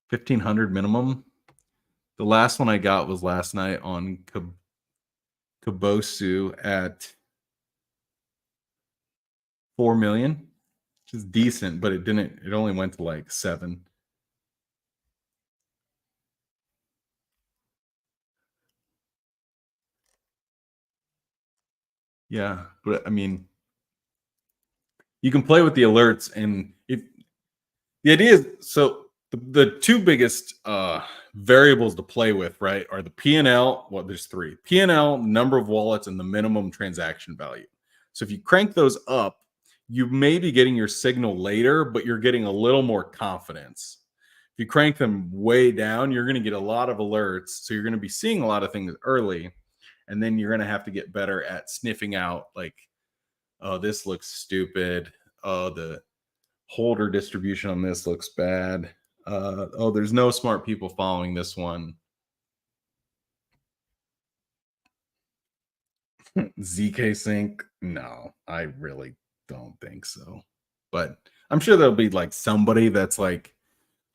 A: 1,500 minimum. The last one I got was last night on Kabosu at 4 million, which is decent, but it only went to like 7. Yeah, but I mean, you can play with the alerts, and if the idea is so the two biggest variables to play with, right, are the P&L. Well, there's 3: P&L, number of wallets, and the minimum transaction value. So if you crank those up, you may be getting your signal later, but you're getting a little more confidence. If you crank them way down, you're going to get a lot of alerts, so you're going to be seeing a lot of things early, and then you're going to have to get better at sniffing out like, oh, this looks stupid. Oh, the holder distribution on this looks bad. Oh, there's no smart people following this one. ZK Sync? No, I really don't think so. But I'm sure there'll be like somebody that's like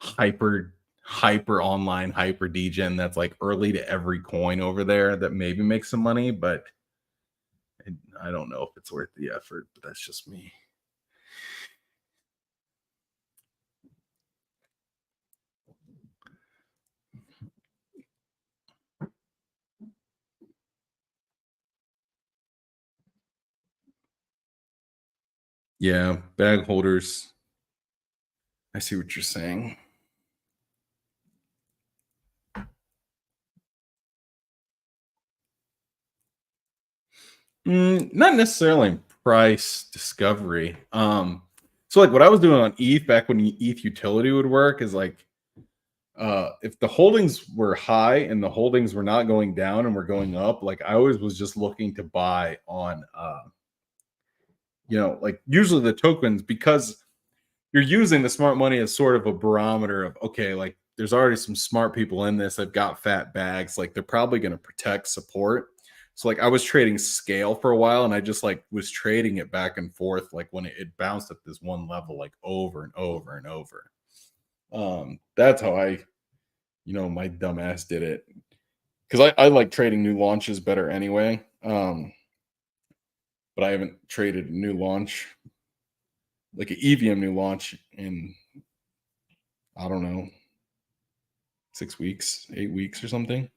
A: hyper online hyper degen that's like early to every coin over there that maybe makes some money, but I don't know if it's worth the effort, but that's just me. Yeah, bag holders. I see what you're saying. Not necessarily in price discovery. So like what I was doing on ETH back when ETH utility would work is like if the holdings were high and the holdings were not going down and were going up, like I always was just looking to buy on like usually the tokens because you're using the smart money as sort of a barometer of okay, like there's already some smart people in this. They've got fat bags, like they're probably going to protect support. So like I was trading scale for a while and I just like was trading it back and forth like when it bounced at this one level like over and over and over. That's how my dumb ass did it. Because I like trading new launches better anyway. But I haven't traded a new launch like an EVM new launch in I don't know 6 weeks, 8 weeks or something.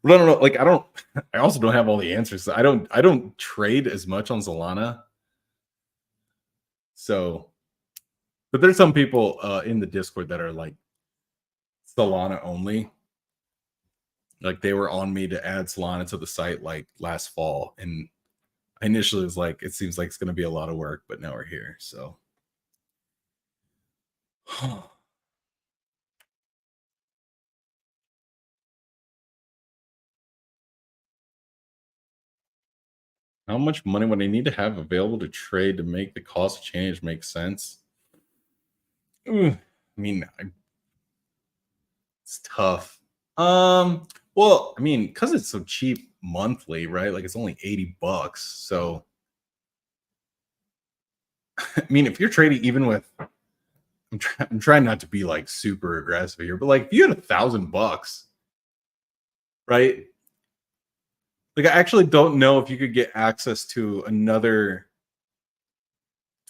A: But I don't know. Like I don't. I also don't have all the answers. I don't trade as much on Solana. So, but there's some people in the Discord that are like Solana only. Like they were on me to add Solana to the site like last fall, and I initially was like, it seems like it's going to be a lot of work, but now we're here. So, how much money would I need to have available to trade to make the cost of change make sense? I mean, it's tough. Well, I mean, because it's so cheap monthly, right? Like it's only $80. So, I mean, if you're trading even with, I'm trying not to be like super aggressive here, but like if you had $1,000, right? Like I actually don't know if you could get access to another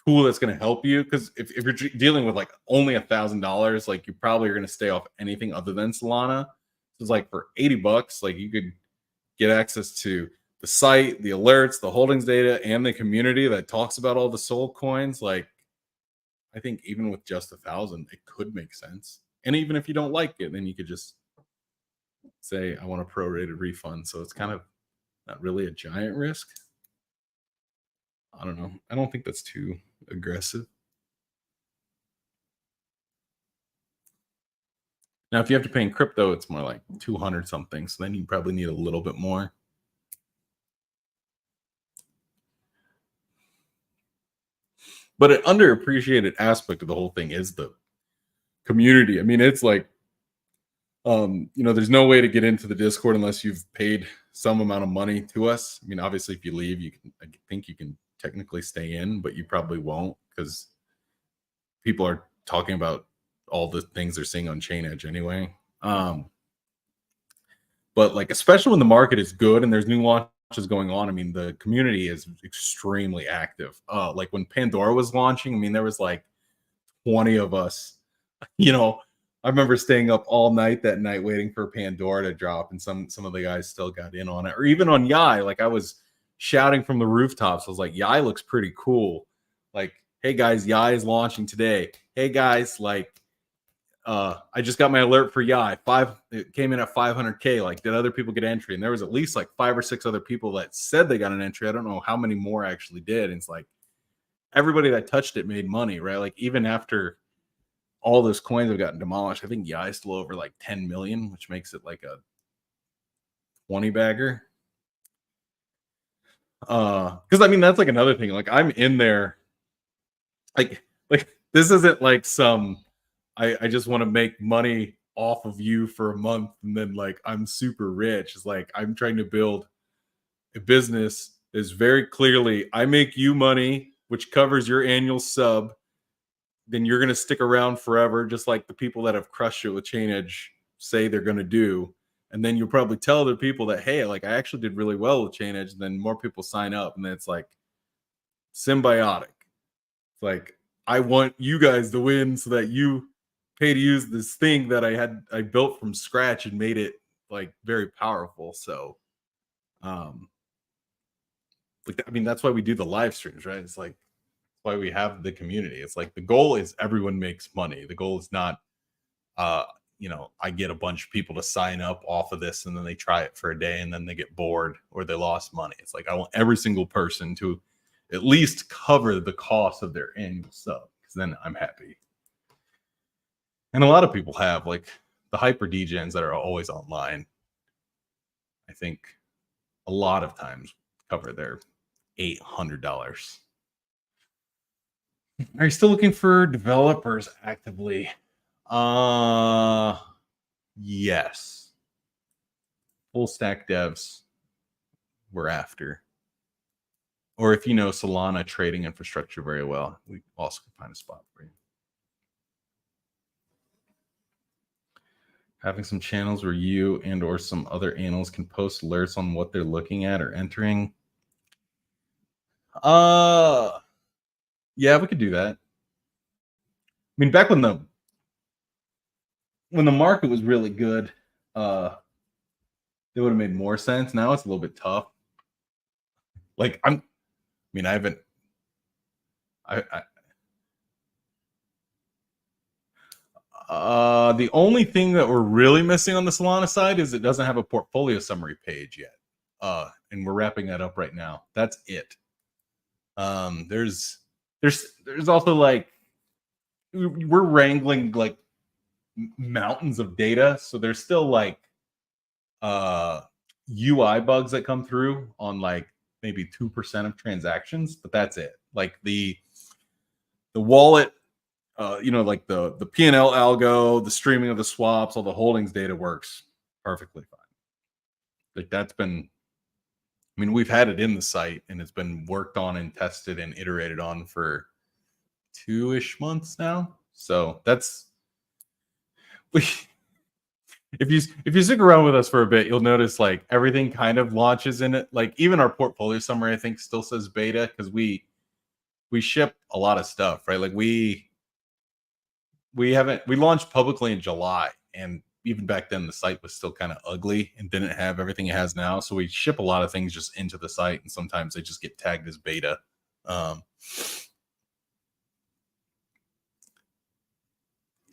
A: tool that's going to help you because if you're dealing with like only $1,000, like you probably are going to stay off anything other than Solana. So it's like for $80, like you could get access to the site, the alerts, the holdings data, and the community that talks about all the sold coins. Like, I think even with just 1,000, it could make sense. And even if you don't like it, then you could just say, I want a prorated refund. So it's kind of not really a giant risk. I don't know. I don't think that's too aggressive. Now, if you have to pay in crypto, it's more like 200 something. So then you probably need a little bit more. But an underappreciated aspect of the whole thing is the community. I mean, it's like, there's no way to get into the Discord unless you've paid some amount of money to us. I mean, obviously, if you leave, I think you can technically stay in, but you probably won't because people are talking about all the things they're seeing on chainEDGE anyway. But like, especially when the market is good and there's new launches going on, I mean, the community is extremely active. Like when Pandora was launching, I mean, there was like 20 of us. You know, I remember staying up all night that night waiting for Pandora to drop, and some of the guys still got in on it. Or even on Yai, like I was shouting from the rooftops. I was like, Yai looks pretty cool. Like, hey guys, Yai is launching today. Hey guys, like I just got my alert for Yai. It came in at 500K. Like, did other people get entry? And there was at least like 5 or 6 other people that said they got an entry. I don't know how many more actually did. And it's like everybody that touched it made money, right? Like even after all those coins have gotten demolished, I think Yai is still over like 10 million, which makes it like a 20 bagger. Because I mean that's like another thing. Like I'm in there, like this isn't like some I just want to make money off of you for a month and then like I'm super rich. It's like I'm trying to build a business is very clearly I make you money, which covers your annual sub, then you're going to stick around forever, just like the people that have crushed it with chainEDGE say they're going to do. And then you'll probably tell other people that, hey, like I actually did really well with chainEDGE. And then more people sign up, and then it's like symbiotic. It's like, I want you guys to win so that you pay to use this thing that I built from scratch and made it like very powerful. So like, I mean, that's why we do the live streams, right? It's like why we have the community. It's like the goal is everyone makes money. The goal is not I get a bunch of people to sign up off of this and then they try it for a day and then they get bored or they lost money. It's like I want every single person to at least cover the cost of their annual sub, because then I'm happy. And a lot of people have, like the hyper degens that are always online, I think a lot of times cover their $800. Are you still looking for developers actively? Yes. Full stack devs we're after. Or if you know Solana trading infrastructure very well, we also can find a spot for you. Having some channels where you and or some other analysts can post alerts on what they're looking at or entering. Yeah, we could do that. I mean, back when the market was really good, it would have made more sense. Now it's a little bit tough. Like I the only thing that we're really missing on the Solana side is it doesn't have a portfolio summary page yet. And we're wrapping that up right now. That's it. There's also like we're wrangling like mountains of data, so there's still like UI bugs that come through on like maybe 2% of transactions, but that's it. Like the wallet, like the P&L algo, the streaming of the swaps, all the holdings data works perfectly fine. Like that's been, I mean, we've had it in the site and it's been worked on and tested and iterated on for 2-ish months now. So that's if you stick around with us for a bit, you'll notice like everything kind of launches in it. Like even our portfolio summary, I think, still says beta because we ship a lot of stuff, right? Like we launched publicly in July, and even back then the site was still kind of ugly and didn't have everything it has now. So we ship a lot of things just into the site, and sometimes they just get tagged as beta.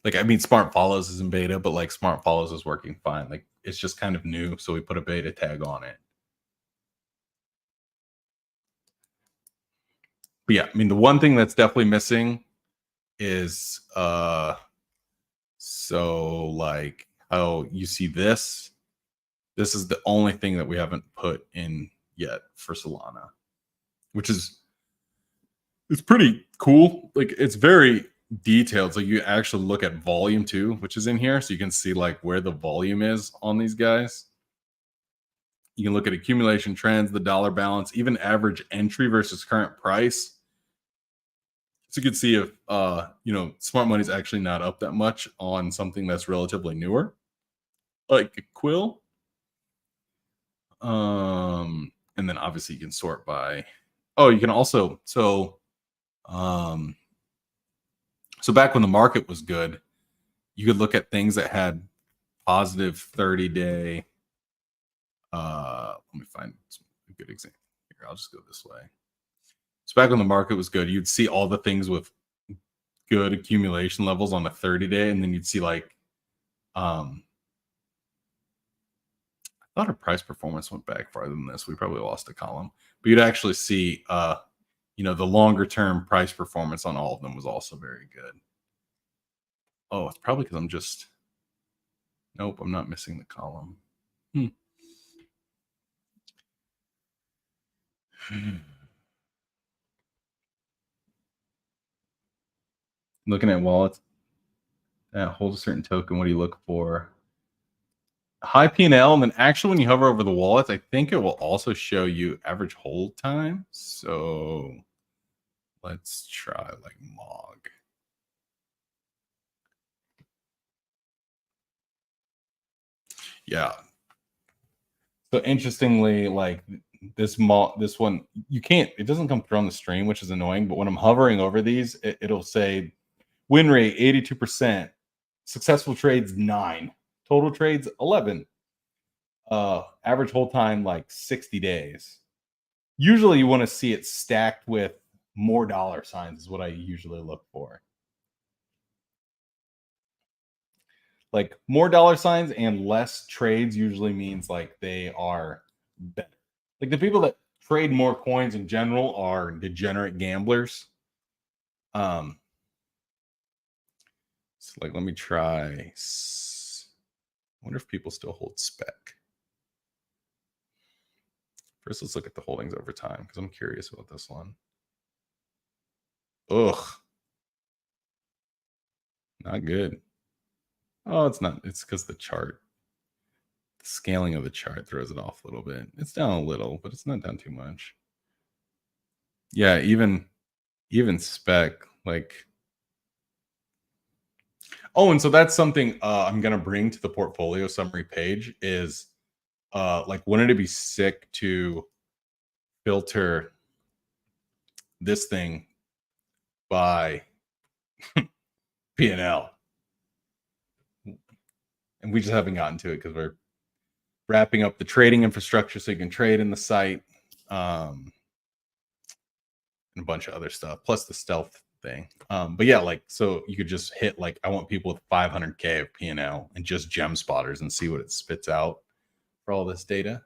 A: Like, I mean, Smart Follows is in beta, but like Smart Follows is working fine. Like it's just kind of new, so we put a beta tag on it. But yeah, I mean, the one thing that's definitely missing is so like, oh, you see this is the only thing that we haven't put in yet for Solana, which is, it's pretty cool. Like it's very detailed. So you actually look at volume too, which is in here. So you can see like where the volume is on these guys. You can look at accumulation trends, the dollar balance, even average entry versus current price. So you can see if smart money is actually not up that much on something that's relatively newer, like Quill. And then obviously you can sort by, you can also, so back when the market was good, you could look at things that had positive 30-day. Let me find a good example here. I'll just go this way. So back when the market was good, you'd see all the things with good accumulation levels on the 30-day, and then you'd see like, I thought our price performance went back farther than this. We probably lost a column, but you'd actually see, the longer term price performance on all of them was also very good. Oh, it's probably because nope, I'm not missing the column. Looking at wallets that hold a certain token, what do you look for? High P&L, and then actually when you hover over the wallets, I think it will also show you average hold time. So Let's try like Mog. Yeah. So interestingly, like this one, you can't, it doesn't come through on the stream, which is annoying. But when I'm hovering over these, it'll say win rate 82%, successful trades 9, total trades 11, average hold time like 60 days. Usually you want to see it stacked with more dollar signs is what I usually look for. Like more dollar signs and less trades usually means like they are better. Like the people that trade more coins in general are degenerate gamblers. So like let me try. I wonder if people still hold spec. First, let's look at the holdings over time because I'm curious about this one. Ugh. Not good. Oh, it's not. It's because the chart, the scaling of the chart throws it off a little bit. It's down a little, but it's not down too much. Yeah, even spec, like. Oh, and so that's something I'm gonna bring to the portfolio summary page is like wouldn't it be sick to filter this thing by P&L? And we just haven't gotten to it because we're wrapping up the trading infrastructure so you can trade in the site, and a bunch of other stuff, plus the stealth thing. But yeah, like so you could just hit like I want people with 500K of P&L and just gem spotters and see what it spits out for all this data.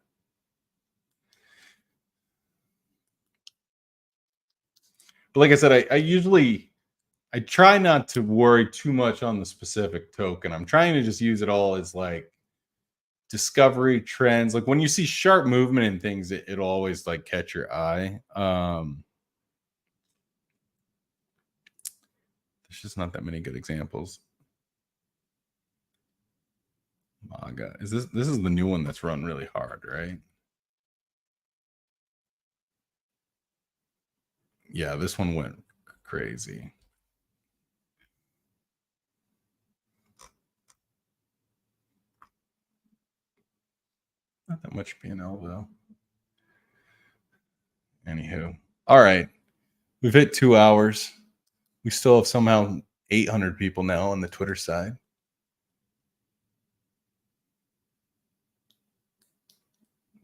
A: But like I said, I try not to worry too much on the specific token. I'm trying to just use it all as like discovery trends. Like when you see sharp movement in things, it'll always like catch your eye. There's just not that many good examples. Maga. This is the new one that's run really hard, right? Yeah, this one went crazy. Not that much P&L though. Anywho, all right, we've hit 2 hours. We still have somehow 800 people now on the Twitter side.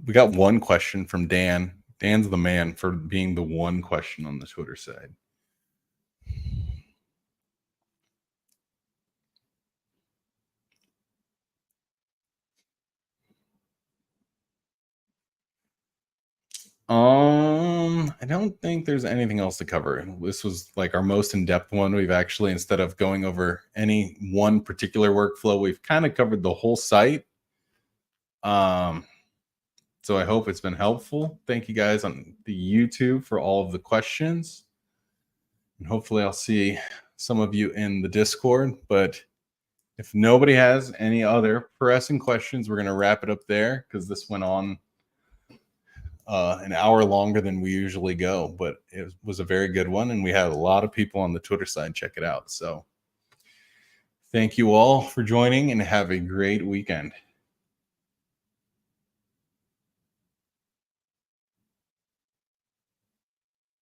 A: We got one question from Dan. Dan's the man for being the one question on the Twitter side. I don't think there's anything else to cover. This was like our most in-depth one. We've actually, instead of going over any one particular workflow, we've kind of covered the whole site. So I hope it's been helpful. Thank you guys on the YouTube for all of the questions. And hopefully I'll see some of you in the Discord. But if nobody has any other pressing questions, we're going to wrap it up there because this went on an hour longer than we usually go. But it was a very good one. And we had a lot of people on the Twitter side check it out. So thank you all for joining and have a great weekend.